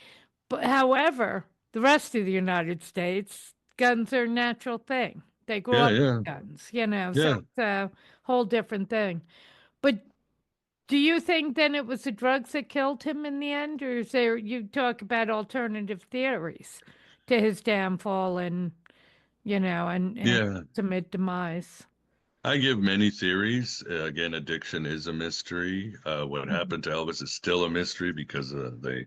B: But however, the rest of the United States, guns are a natural thing. They grew
C: Yeah,
B: up
C: yeah,
B: with guns, so
C: yeah.
B: it's a whole different thing. But do you think then it was the drugs that killed him in the end, or is there, you talk about alternative theories to his downfall and, and
C: Yeah.
B: ultimate demise?
C: I give many theories. Again, addiction is a mystery. What
B: Mhm.
C: happened to Elvis is still a mystery because they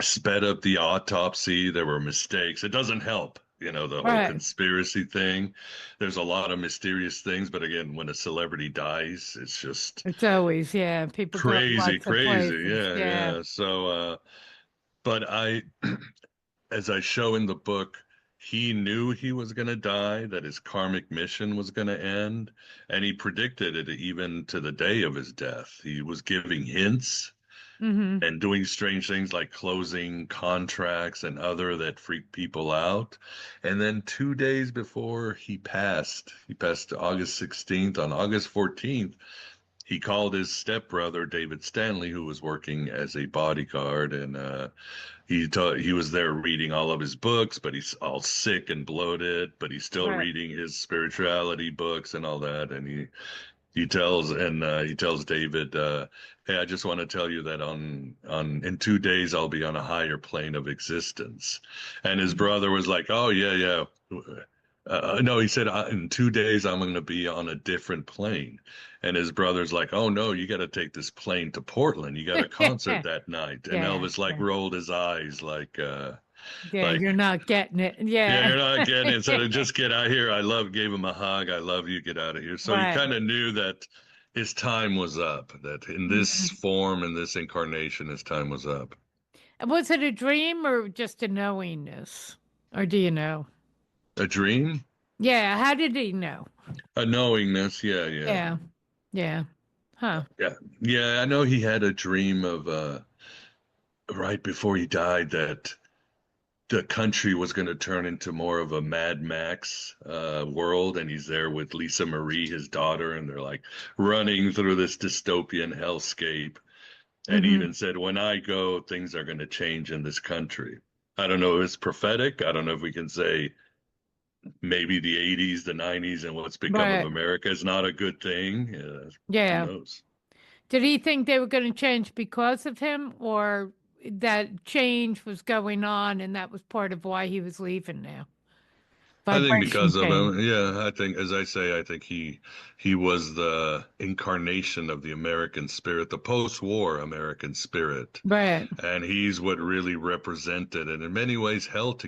C: sped up the autopsy. There were mistakes. It doesn't help, the whole
B: Right.
C: conspiracy thing. There's a lot of mysterious things, but again, when a celebrity dies, it's just
B: It's always, yeah, people go
C: crazy,
B: lots of
C: crazy.
B: places.
C: Yeah,
B: Yeah.
C: yeah. So, but as I show in the book, he knew he was going to die, that his karmic mission was going to end, and he predicted it even to the day of his death. He was giving hints
B: Hmm.
C: and doing strange things like closing contracts and other that freaked people out. And then 2 days before he passed August 16th. On August 14th, he called his stepbrother, David Stanley, who was working as a bodyguard, and he was there reading all of his books, but he's all sick and bloated, but he's still
B: Right.
C: reading his spirituality books and all that. And he tells David, "Hey, I just want to tell you that on in 2 days I'll be on a higher plane of existence." And his
B: Mhm.
C: brother was like, "Oh yeah, yeah." No, he said, "In 2 days I'm going to be on a different plane." And his brother's like, "Oh no, you got to take this plane to Portland. You got a concert that night." And
B: Yeah.
C: Elvis like
B: Yeah.
C: rolled his eyes
B: Yeah. You're
C: like
B: not getting it.
C: yeah,
B: Yeah.
C: you're not getting it. So just get out here. Gave him a hug. I love you. Get out of here. So he
B: Right.
C: kind of knew that his time was up, that in this
B: Mhm.
C: form, in this incarnation, his time was up.
B: Was it a dream or just a knowingness? Or do you know?
C: A dream?
B: Yeah. How did he know?
C: A knowingness. Yeah, yeah.
B: Yeah. Yeah. Huh.
C: Yeah. Yeah, I know he had a dream of right before he died that the country was going to turn into more of a Mad Max world, and he's there with Lisa Marie, his daughter, and they're like running through this dystopian hellscape. And he
B: Hmm.
C: even said, when I go, things are going to change in this country. I don't know if it's prophetic. I don't know if we can say maybe the 80s, the 90s, and what's become of
B: Right.
C: America is not a good thing. Who
B: Yeah.
C: knows?
B: Did he think they were going to change because of him, or that change was going on and that was part of why he was leaving now?
C: I think
B: Vibration
C: because of
B: change.
C: him, yeah. I think, as I say, I think he was the incarnation of the American spirit, the post-war American spirit,
B: Right.
C: and he's what really represented and in many ways held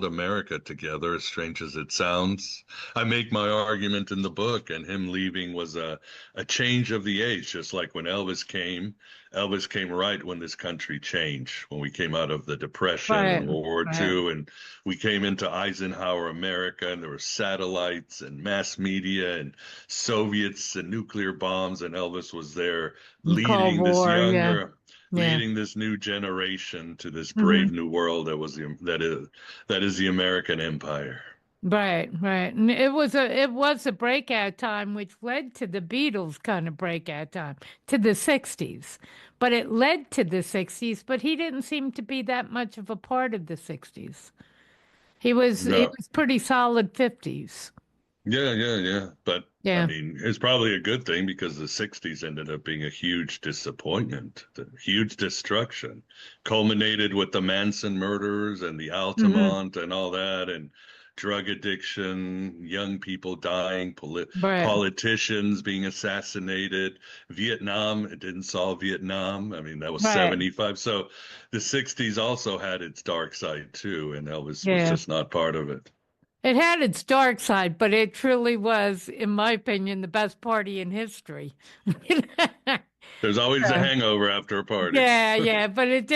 C: America together, as strange as it sounds. I make my argument in the book, and him leaving was a change of the age, just like when Elvis came right when this country changed, when we came out of the Depression
B: Right.
C: and World War
B: Right.
C: II, and we came into Eisenhower America, and there were satellites and mass media and Soviets and nuclear bombs, and Elvis was there
B: Cold
C: leading this
B: War. Yeah.
C: younger
B: Yeah.
C: leading this new generation to this
B: Hmm.
C: brave new world that is the American empire.
B: Right, right. And it was a breakout time which led to the Beatles kind of breakout time to the 60s. But it led to the 60s, but he didn't seem to be that much of a part of the 60s. He was
C: No,
B: pretty solid 50s.
C: Yeah. But I
B: Yeah.
C: mean, it's probably a good thing because the 60s ended up being a huge disappointment, the huge destruction, culminated with the Manson murders and the
B: Hmm.
C: Altamont and all that, and drug addiction, young people dying,
B: Right.
C: politicians being assassinated, Vietnam, it didn't solve Vietnam. I mean, that was
B: Right.
C: 75. So the 60s also had its dark side too, and Elvis was
B: Yeah.
C: just not part of it.
B: It had its dark side, but it truly was, in my opinion, the best party in history.
C: There's always a
B: So,
C: hangover after a party.
B: yeah, yeah, but it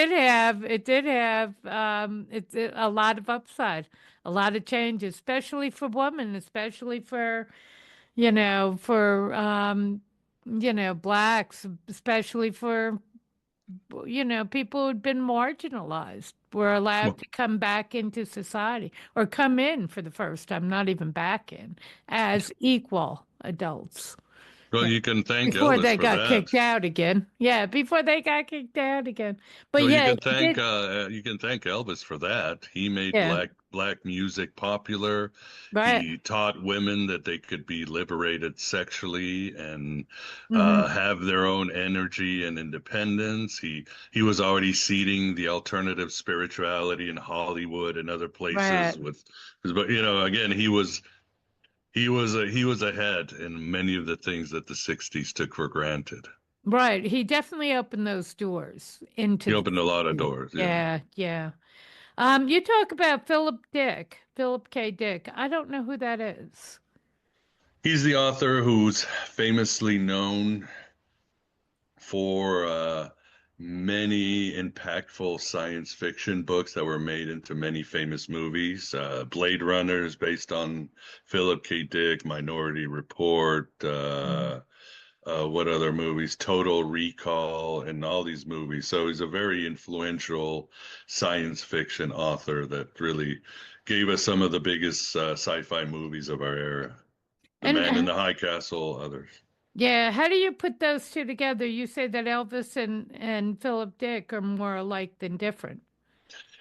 B: a lot of upside, a lot of change, especially for women, especially for, blacks, especially for, people who'd been marginalized were allowed
C: Well,
B: to come back into society or come in for the first time, not even back in, as equal adults.
C: well,
B: Yeah.
C: you can thank
B: Before
C: Elvis
B: they
C: for
B: got
C: that.
B: kicked out again. Yeah, before they got kicked out again. But
C: Well,
B: yeah, he did.
C: you can thank Elvis for that. He made
B: Yeah,
C: black music popular.
B: right.
C: He taught women that they could be liberated sexually and
B: Hmm.
C: have their own energy and independence. He was already seeding the alternative spirituality in Hollywood and other
B: Right.
C: places but again, he was ahead in many of the things that the 60s took for granted.
B: Right. He definitely opened those doors into
C: He
B: the
C: opened a lot of
B: 60s.
C: doors, yeah.
B: Yeah, yeah. You talk about Philip K. Dick. I don't know who that is.
C: He's the author who's famously known for many impactful science fiction books that were made into many famous movies. Blade Runner is based on Philip K. Dick, Minority Report,
B: Mm.
C: what other movies? Total Recall, and all these movies. So he's a very influential science fiction author that really gave us some of the biggest sci-fi movies of our era. The
B: And
C: Man in the High Castle, others.
B: yeah, how do you put those two together? You say that Elvis and Philip Dick are more alike than different.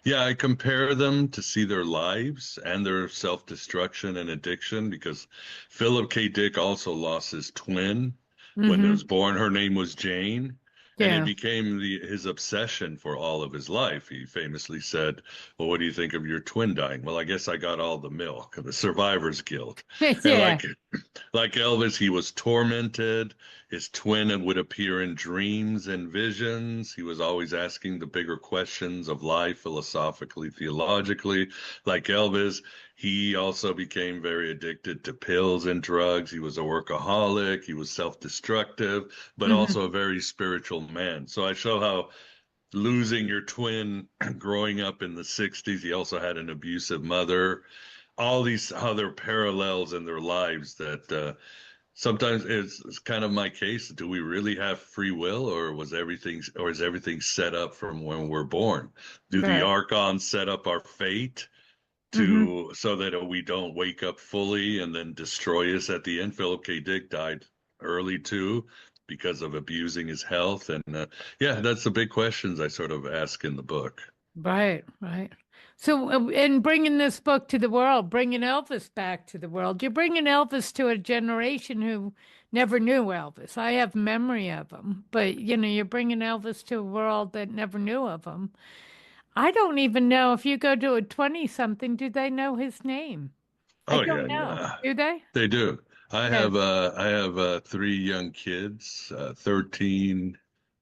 C: Yeah, I compare them to see their lives and their self-destruction and addiction because Philip K. Dick also lost his twin when he
B: Mm-hmm.
C: was born. Her name was Jane, and it
B: Yeah.
C: became his obsession for all of his life. He famously said, "Well, what do you think of your twin dying?" "Well, I guess I got all the milk, the survivor's guilt." And
B: Yeah.
C: like Elvis, he was tormented. His twin would appear in dreams and visions. He was always asking the bigger questions of life, philosophically, theologically. Like Elvis, he also became very addicted to pills and drugs. He was a workaholic. He was self-destructive, but
B: Hmm.
C: also a very spiritual man. So I show how losing your twin growing up in the 60s, he also had an abusive mother, all these other parallels in their lives that sometimes it's kind of my case. Do we really have free will, or is everything set up from when we're born? Do the
B: Right.
C: archons set up our fate
B: Hmm.
C: to so that we don't wake up fully and then destroy us at the end? Philip K. Dick died early too because of abusing his health, and yeah, that's the big questions I sort of ask in the book.
B: Right. Right. So, in bringing this book to the world, bringing Elvis back to the world, you're bringing Elvis to a generation who never knew Elvis. I have memory of him, but you're bringing Elvis to a world that never knew of him. I don't even know if you go to a 20 something, do they know his name? I
C: Oh
B: don't
C: yeah,
B: know.
C: yeah.
B: Do they?
C: They do.
B: Yeah.
C: I have three young kids, 13,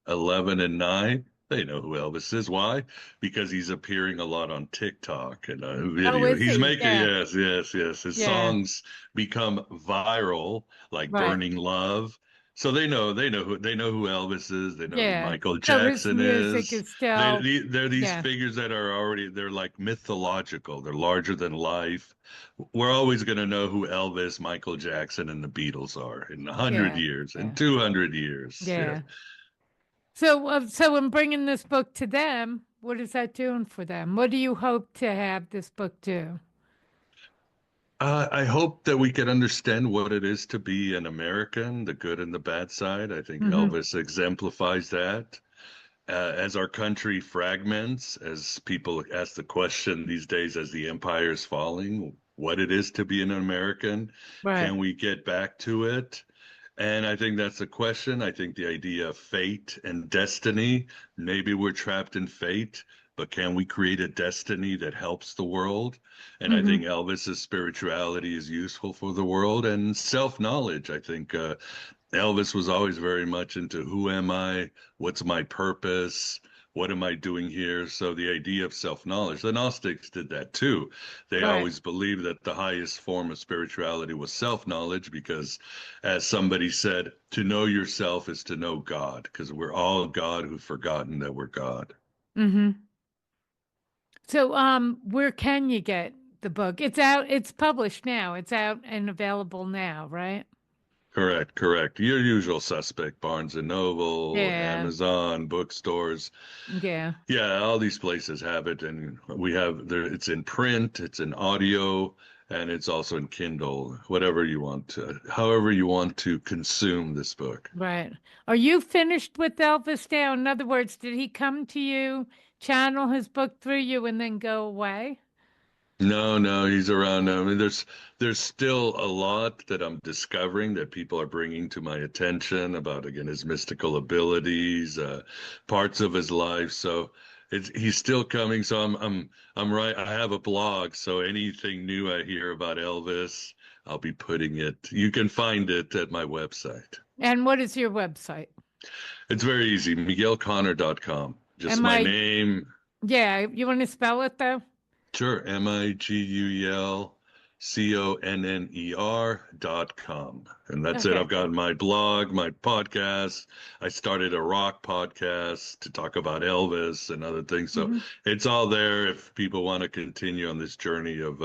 C: 11, and 9. They know who Elvis is. Why? Because he's appearing a lot on TikTok and
B: Oh,
C: video.
B: is
C: He's
B: he?
C: making
B: Yeah.
C: yes. His
B: Yeah.
C: songs become viral, like
B: Right.
C: Burning Love. So they know who Elvis is. They know who
B: Yeah.
C: Michael
B: So his
C: Jackson
B: music
C: is.
B: is still,
C: They're these
B: yeah.
C: figures that are already they're like mythological. They're larger than life. We're always going to know who Elvis, Michael Jackson, and the Beatles are in 100
B: Yeah.
C: years, in
B: Yeah.
C: 200 years. Yeah.
B: Yeah. So in bringing this book to them, what is that doing for them? What do you hope to have this book do?
C: I hope that we can understand what it is to be an American, the good and the bad side. I think
B: Hmm.
C: Elvis exemplifies that. As our country fragments, as people ask the question these days, as the empire is falling, what it is to be an American.
B: Right.
C: Can we get back to it? And I think that's the question. I think the idea of fate and destiny, maybe we're trapped in fate, but can we create a destiny that helps the world? And I think Elvis's spirituality is useful for the world, and self-knowledge. I think Elvis was always very much into who am I? What's my purpose? What am I doing here? So the idea of self-knowledge, the Gnostics did that too. They
B: Right.
C: always believed that the highest form of spirituality was self-knowledge because, as somebody said, to know yourself is to know God, because we're all God who've forgotten that we're God.
B: Mm-hmm. So, where can you get the book? It's out, it's published now. It's out and available now, right?
C: Correct, correct. Your usual suspect, Barnes and Noble,
B: Yeah.
C: Amazon, bookstores.
B: Yeah.
C: Yeah, all these places have it, and we have there. It's in print, it's in audio, and it's also in Kindle. Whatever you want to, however you want to consume this book.
B: Right. Are you finished with Elvis now? In other words, did he come to you, channel his book through you, and then go away?
C: No, no, he's around. I mean, there's still a lot that I'm discovering that people are bringing to my attention about, again, his mystical abilities, parts of his life. So he's still coming. So I'm right. I have a blog, so anything new I hear about Elvis, I'll be putting it. You can find it at my website.
B: And what is your website?
C: It's very easy, miguelconner.com. Just
B: Am
C: my
B: I-
C: name.
B: Yeah, you want to spell it though?
C: Sure, MIGUELCONNER.com. And that's it.
B: Okay.
C: I've got my blog, my podcast. I started a rock podcast to talk about Elvis and other things. So it's all there if people want to continue on this journey of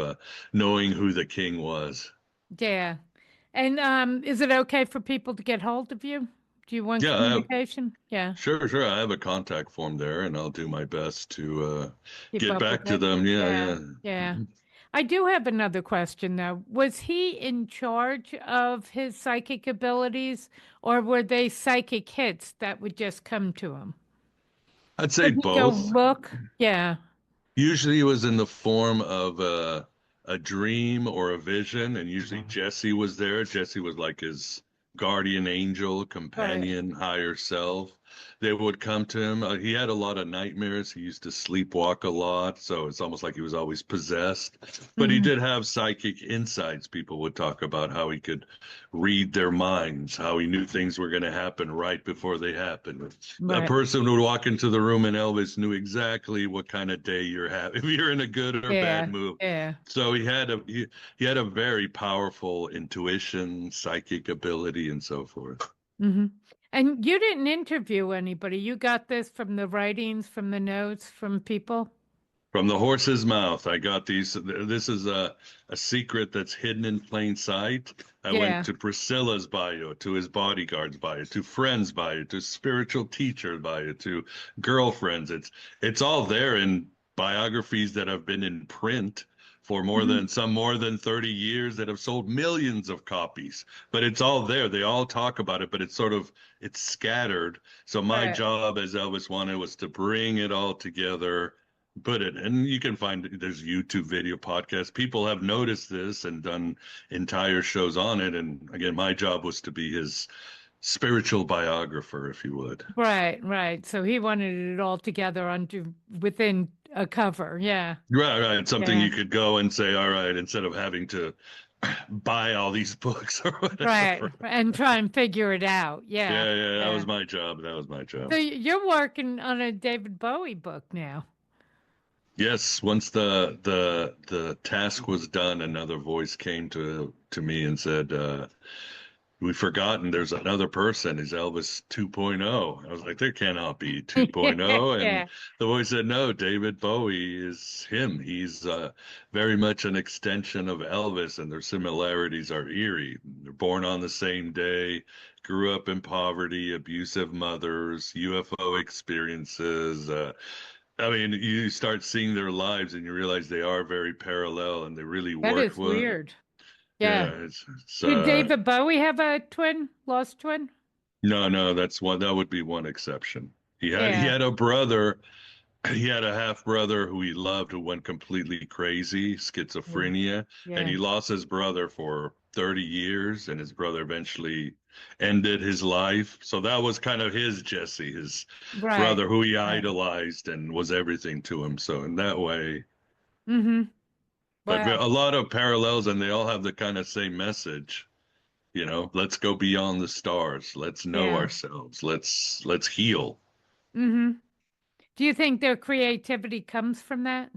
C: knowing who the king was.
B: Yeah. And is it okay for people to get hold of you? Do you want
C: Yeah,
B: communication? Yeah.
C: sure. I have a contact form there, and I'll do my best to
B: Keep
C: get
B: up
C: back
B: with
C: to
B: it?
C: them. Yeah.
B: Yeah. I do have another question though. Was he in charge of his psychic abilities, or were they psychic hits that would just come to him?
C: I'd say
B: Would he go
C: both.
B: look? Yeah.
C: Usually it was in the form of a dream or a vision, and usually Jesse was there. Jesse was like his guardian angel, companion, higher self. They would come to him. He had a lot of nightmares. He used to sleepwalk a lot, so it's almost like he was always possessed. But he did have psychic insights. People would talk about how he could read their minds, how he knew things were going to happen right before they happened. A
B: Right.
C: person would walk into the room and Elvis knew exactly what kind of day you're having, if you're in a good or bad mood.
B: Yeah.
C: So he had a very powerful intuition, psychic ability, and so forth.
B: And you didn't interview anybody. You got this from the writings, from the notes, from people?
C: From the horse's mouth, I got these. This is a secret that's hidden in plain sight. I went to Priscilla's bio, to his bodyguard's bio, to friends' bio, to spiritual teacher bio, to girlfriends. It's all there in biographies that have been in print for more than 30 years that have sold millions of copies. But it's all there. They all talk about it, but it's scattered. So my job, as Elvis wanted, was to bring it all together, put it, and you can find, there's YouTube video podcasts. People have noticed this and done entire shows on it. And again, my job was to be his spiritual biographer, if you would.
B: Right. So he wanted it all together within a cover. Yeah.
C: Right. Something you could go and say, all right, instead of having to buy all these books or whatever.
B: Right. And try and figure it out. Yeah.
C: That was my job.
B: So you're working on a David Bowie book now.
C: Yes, once the task was done, another voice came to me and said, we've forgotten there's another person. Is Elvis 2.0? I was like, there cannot be 2.0. And the voice said, no, David Bowie is him. He's very much an extension of Elvis, and their similarities are eerie. They're born on the same day, grew up in poverty, abusive mothers, UFO experiences. I mean, you start seeing their lives and you realize they are very parallel, and they really work.
B: That is weird. Yeah.
C: Did
B: David Bowie have a lost twin?
C: No, that would be one exception. He had a brother he had a half brother who he loved who went completely crazy,
B: Yeah.
C: schizophrenia, and
B: Yeah.
C: he lost his brother for 30 years, and his brother eventually ended his life. So that was kind of his Jesse, his
B: Right.
C: brother who he
B: Right.
C: idolized and was everything to him. So in that way,
B: Mm-hmm.
C: but
B: Wow.
C: a lot of parallels, and they all have the kind of same message. Let's go beyond the stars. Let's know
B: Yeah.
C: ourselves. Let's heal.
B: Mm-hmm. Do you think their creativity comes from that?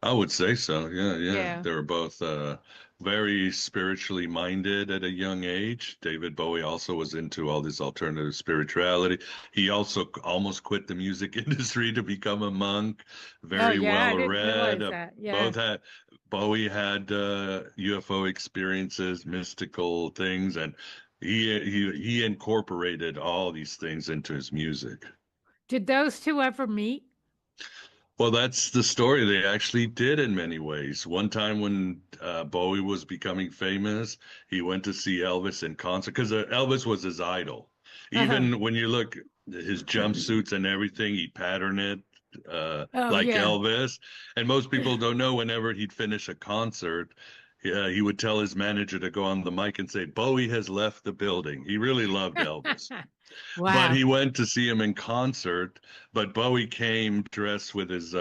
C: I would say so. Yeah, yeah.
B: Yeah.
C: They were both very spiritually minded at a young age. David Bowie also was into all this alternative spirituality. He also almost quit the music industry to become a monk.
B: Oh,
C: Very
B: yeah. I
C: well
B: didn't
C: read.
B: realize that. Yeah.
C: Both had Bowie had UFO experiences, mystical things, and he incorporated all these things into his music.
B: Did those two ever meet?
C: Well, that's the story. They actually did in many ways. One time when Bowie was becoming famous, he went to see Elvis in concert because Elvis was his idol.
B: Uh-huh.
C: Even when you look his jumpsuits and everything, he patterned it
B: Oh,
C: like
B: yeah.
C: Elvis. And most people don't know whenever he'd finish a concert, he would tell his manager to go on the mic and say, Bowie has left the building. He really loved Elvis. But
B: Wow.
C: he went to see him in concert. But Bowie came dressed with his,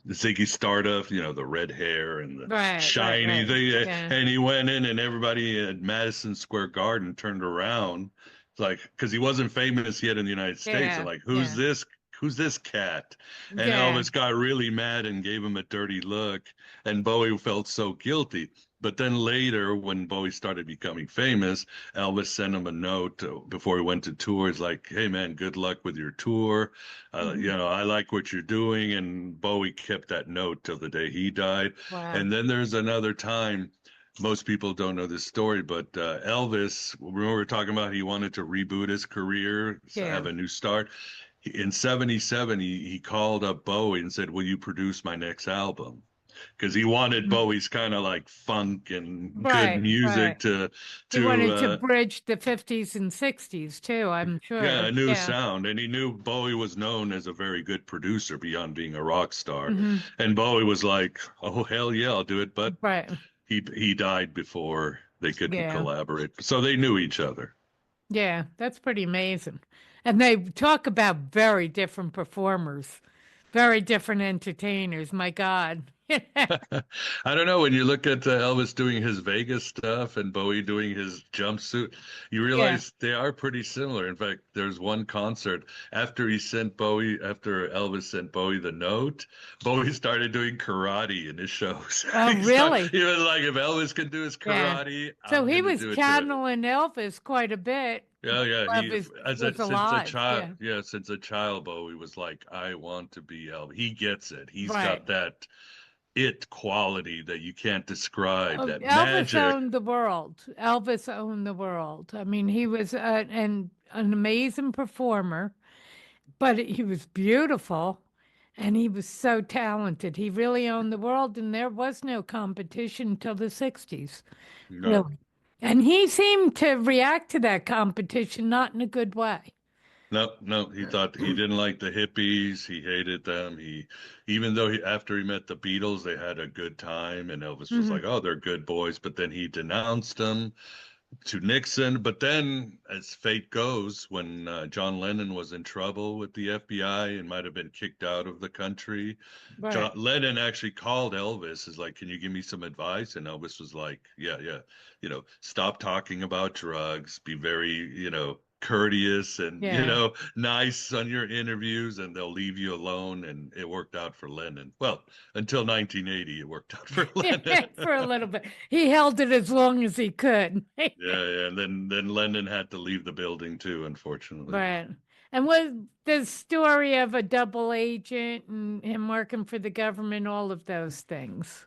C: Ziggy Stardust, the red hair and the
B: Right, right,
C: shiny
B: right.
C: thing.
B: Yeah.
C: And he went in, and everybody at Madison Square Garden turned around, like, because he wasn't famous yet in the United States. And
B: Yeah.
C: like, who's
B: Yeah.
C: this? Who's this cat? And
B: Yeah.
C: Elvis got really mad and gave him a dirty look. And Bowie felt so guilty. But then later, when Bowie started becoming famous, Elvis sent him a note before he went to tours, like, "Hey man, good luck with your tour.
B: Mhm.
C: I like what you're doing." And Bowie kept that note till the day he died.
B: Wow.
C: And then there's another time. Most people don't know this story, but Elvis, remember we were talking about he wanted to reboot his career,
B: Yeah.
C: have a new start. In '77, he called up Bowie and said, "Will you produce my next album?" Because he wanted
B: Mhm.
C: Bowie's kind of like funk and good
B: Right, right.
C: music to
B: He
C: to
B: wanted to
C: uh,
B: bridge the 50s and 60s too, I'm
C: yeah,
B: sure.
C: a new
B: Yeah.
C: sound. And he knew Bowie was known as a very good producer beyond being a rock star.
B: Hmm.
C: And Bowie was like, "Oh hell yeah, I'll do it." But
B: Right.
C: he died before they could
B: Yeah.
C: collaborate. So they knew each other.
B: Yeah. That's pretty amazing. And they talk about very different performers, very different entertainers. My God.
C: I don't know. When you look at Elvis doing his Vegas stuff and Bowie doing his jumpsuit, you
B: Yeah.
C: realize they are pretty similar. In fact, there's one concert after Elvis sent Bowie the note, Bowie started doing karate in his shows.
B: Oh, really?
C: He was like, if Elvis can do his
B: Yeah.
C: karate,
B: So
C: I'm
B: he
C: going to
B: was
C: do it too.
B: channeling Elvis quite a bit.
C: Yeah, yeah. He
B: Elvis
C: as a
B: was
C: since a
B: alive.
C: child,
B: Yeah.
C: yeah, since a child, Bowie was like, I want to be Elvis. He gets it. He's
B: Right.
C: got that it quality that you can't describe,
B: Oh,
C: that
B: Elvis
C: magic.
B: owned the world. Elvis owned the world. I mean, he was an amazing performer, but he was beautiful and he was so talented. He really owned the world, and there was no competition till the 60s,
C: No,
B: really. And he seemed to react to that competition not in a good way.
C: no, no. He thought he didn't like the hippies. He hated them. Even though after he met the Beatles, they had a good time, and Elvis was
B: Hmm.
C: like, "Oh, they're good boys." But then he denounced them to Nixon. But then, as fate goes, when John Lennon was in trouble with the FBI and might have been kicked out of the country,
B: Right.
C: Lennon actually called Elvis, is like, "Can you give me some advice?" And Elvis was like, "Yeah, yeah, stop talking about drugs, be very, courteous and,
B: Yeah.
C: nice on your interviews, and they'll leave you alone." And it worked out for Lennon. Well, until 1980, it worked out for Lennon.
B: For a little bit. He held it as long as he could.
C: Yeah, yeah. And then Lennon had to leave the building too, unfortunately.
B: Right. And was the story of a double agent and him working for the government, all of those things.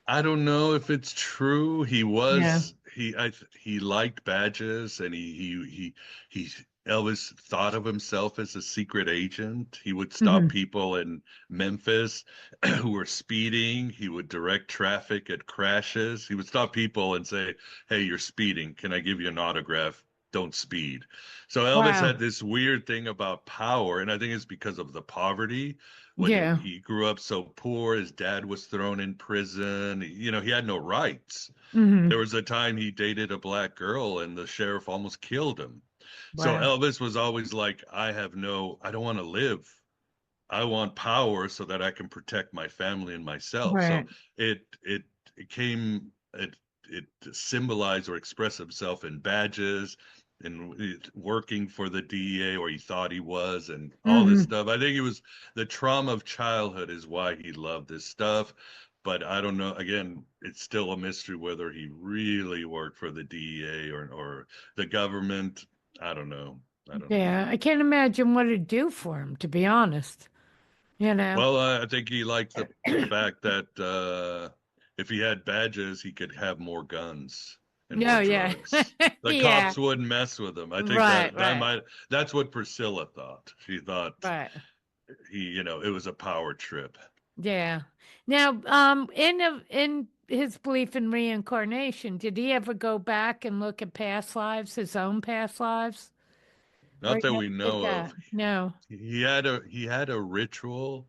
C: I don't know if it's true.
B: Yeah.
C: He liked badges, and he Elvis thought of himself as a secret agent. He would stop
B: Hmm.
C: people in Memphis who were speeding. He would direct traffic at crashes. He would stop people and say, "Hey, you're speeding. Can I give you an autograph?" don't speed. So Elvis
B: Wow.
C: had this weird thing about power, and I think it's because of the poverty. When
B: Yeah.
C: he grew up so poor, his dad was thrown in prison. He had no rights.
B: Hmm.
C: There was a time he dated a black girl, and the sheriff almost killed him. So
B: Wow.
C: Elvis was always like, I don't want to live. I want power so that I can protect my family and myself. So
B: Right.
C: it came it symbolized or expressed himself in badges and working for the DEA, or he thought he was, and all this
B: Hmm.
C: stuff. I think it was the trauma of childhood is why he loved this stuff. But I don't know. Again, it's still a mystery whether he really worked for the DEA or the government. I don't know. I don't know.
B: Yeah. I can't imagine what it'd do for him, to be honest. You know?
C: Well, I think he liked the fact that if he had badges, he could have more guns and more
B: No, yeah.
C: drugs. The
B: Yeah.
C: cops wouldn't mess with him. I think
B: Right,
C: that
B: right,
C: that's what Priscilla thought. She thought
B: right.
C: it was a power trip.
B: Yeah. Now, in his belief in reincarnation, did he ever go back and look at past lives, his own past lives? Or
C: Not
B: he
C: that
B: never
C: we
B: did
C: know of.
B: that? No.
C: He had a ritual.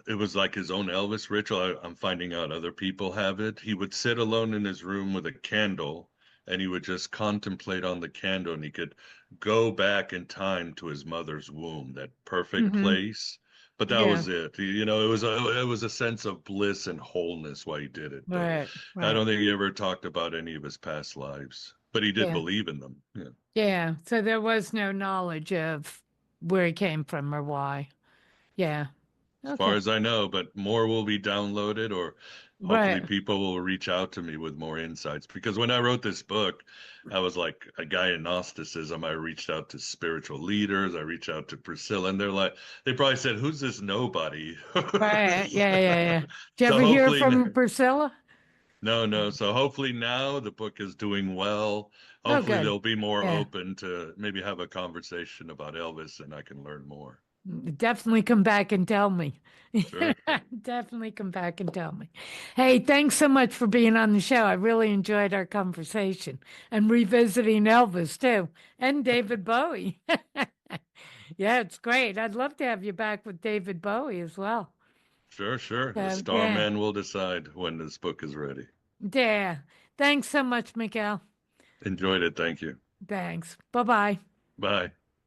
C: It was like his own Elvis ritual. I'm finding out other people have it. He would sit alone in his room with a candle, and he would just contemplate on the candle, and he could go back in time to his mother's womb, that perfect
B: Hmm.
C: place. But that
B: Yeah.
C: was it. It was a sense of bliss and wholeness why he did it. But
B: Right,
C: I
B: right.
C: don't think he ever talked about any of his past lives. But he did
B: Yeah.
C: believe in them. Yeah.
B: Yeah. So there was no knowledge of where he came from or why. Yeah.
C: As
B: Okay.
C: far as I know, but more will be downloaded, or hopefully
B: Right.
C: people will reach out to me with more insights. Because when I wrote this book, I was like a guy in Gnosticism. I reached out to spiritual leaders, I reached out to Priscilla, and they probably said, "Who's this nobody?"
B: Right. Yeah, yeah, yeah. Did you
C: So
B: ever hear
C: hopefully,
B: from Priscilla?
C: no, no. So hopefully now the book is doing well.
B: Oh,
C: Hopefully
B: good.
C: they'll be more
B: Yeah.
C: open to maybe have a conversation about Elvis, and I can learn more.
B: Definitely come back and tell me.
C: Sure.
B: Definitely come back and tell me. Hey, thanks so much for being on the show. I really enjoyed our conversation and revisiting Elvis too, and David Bowie. Yeah, it's great. I'd love to have you back with David Bowie as well.
C: Sure, sure. The
B: So,
C: star
B: yeah,
C: man will decide when this book is ready.
B: yeah. Thanks so much, Miguel.
C: Enjoyed it. Thank you.
B: Thanks. Bye bye.
C: Bye.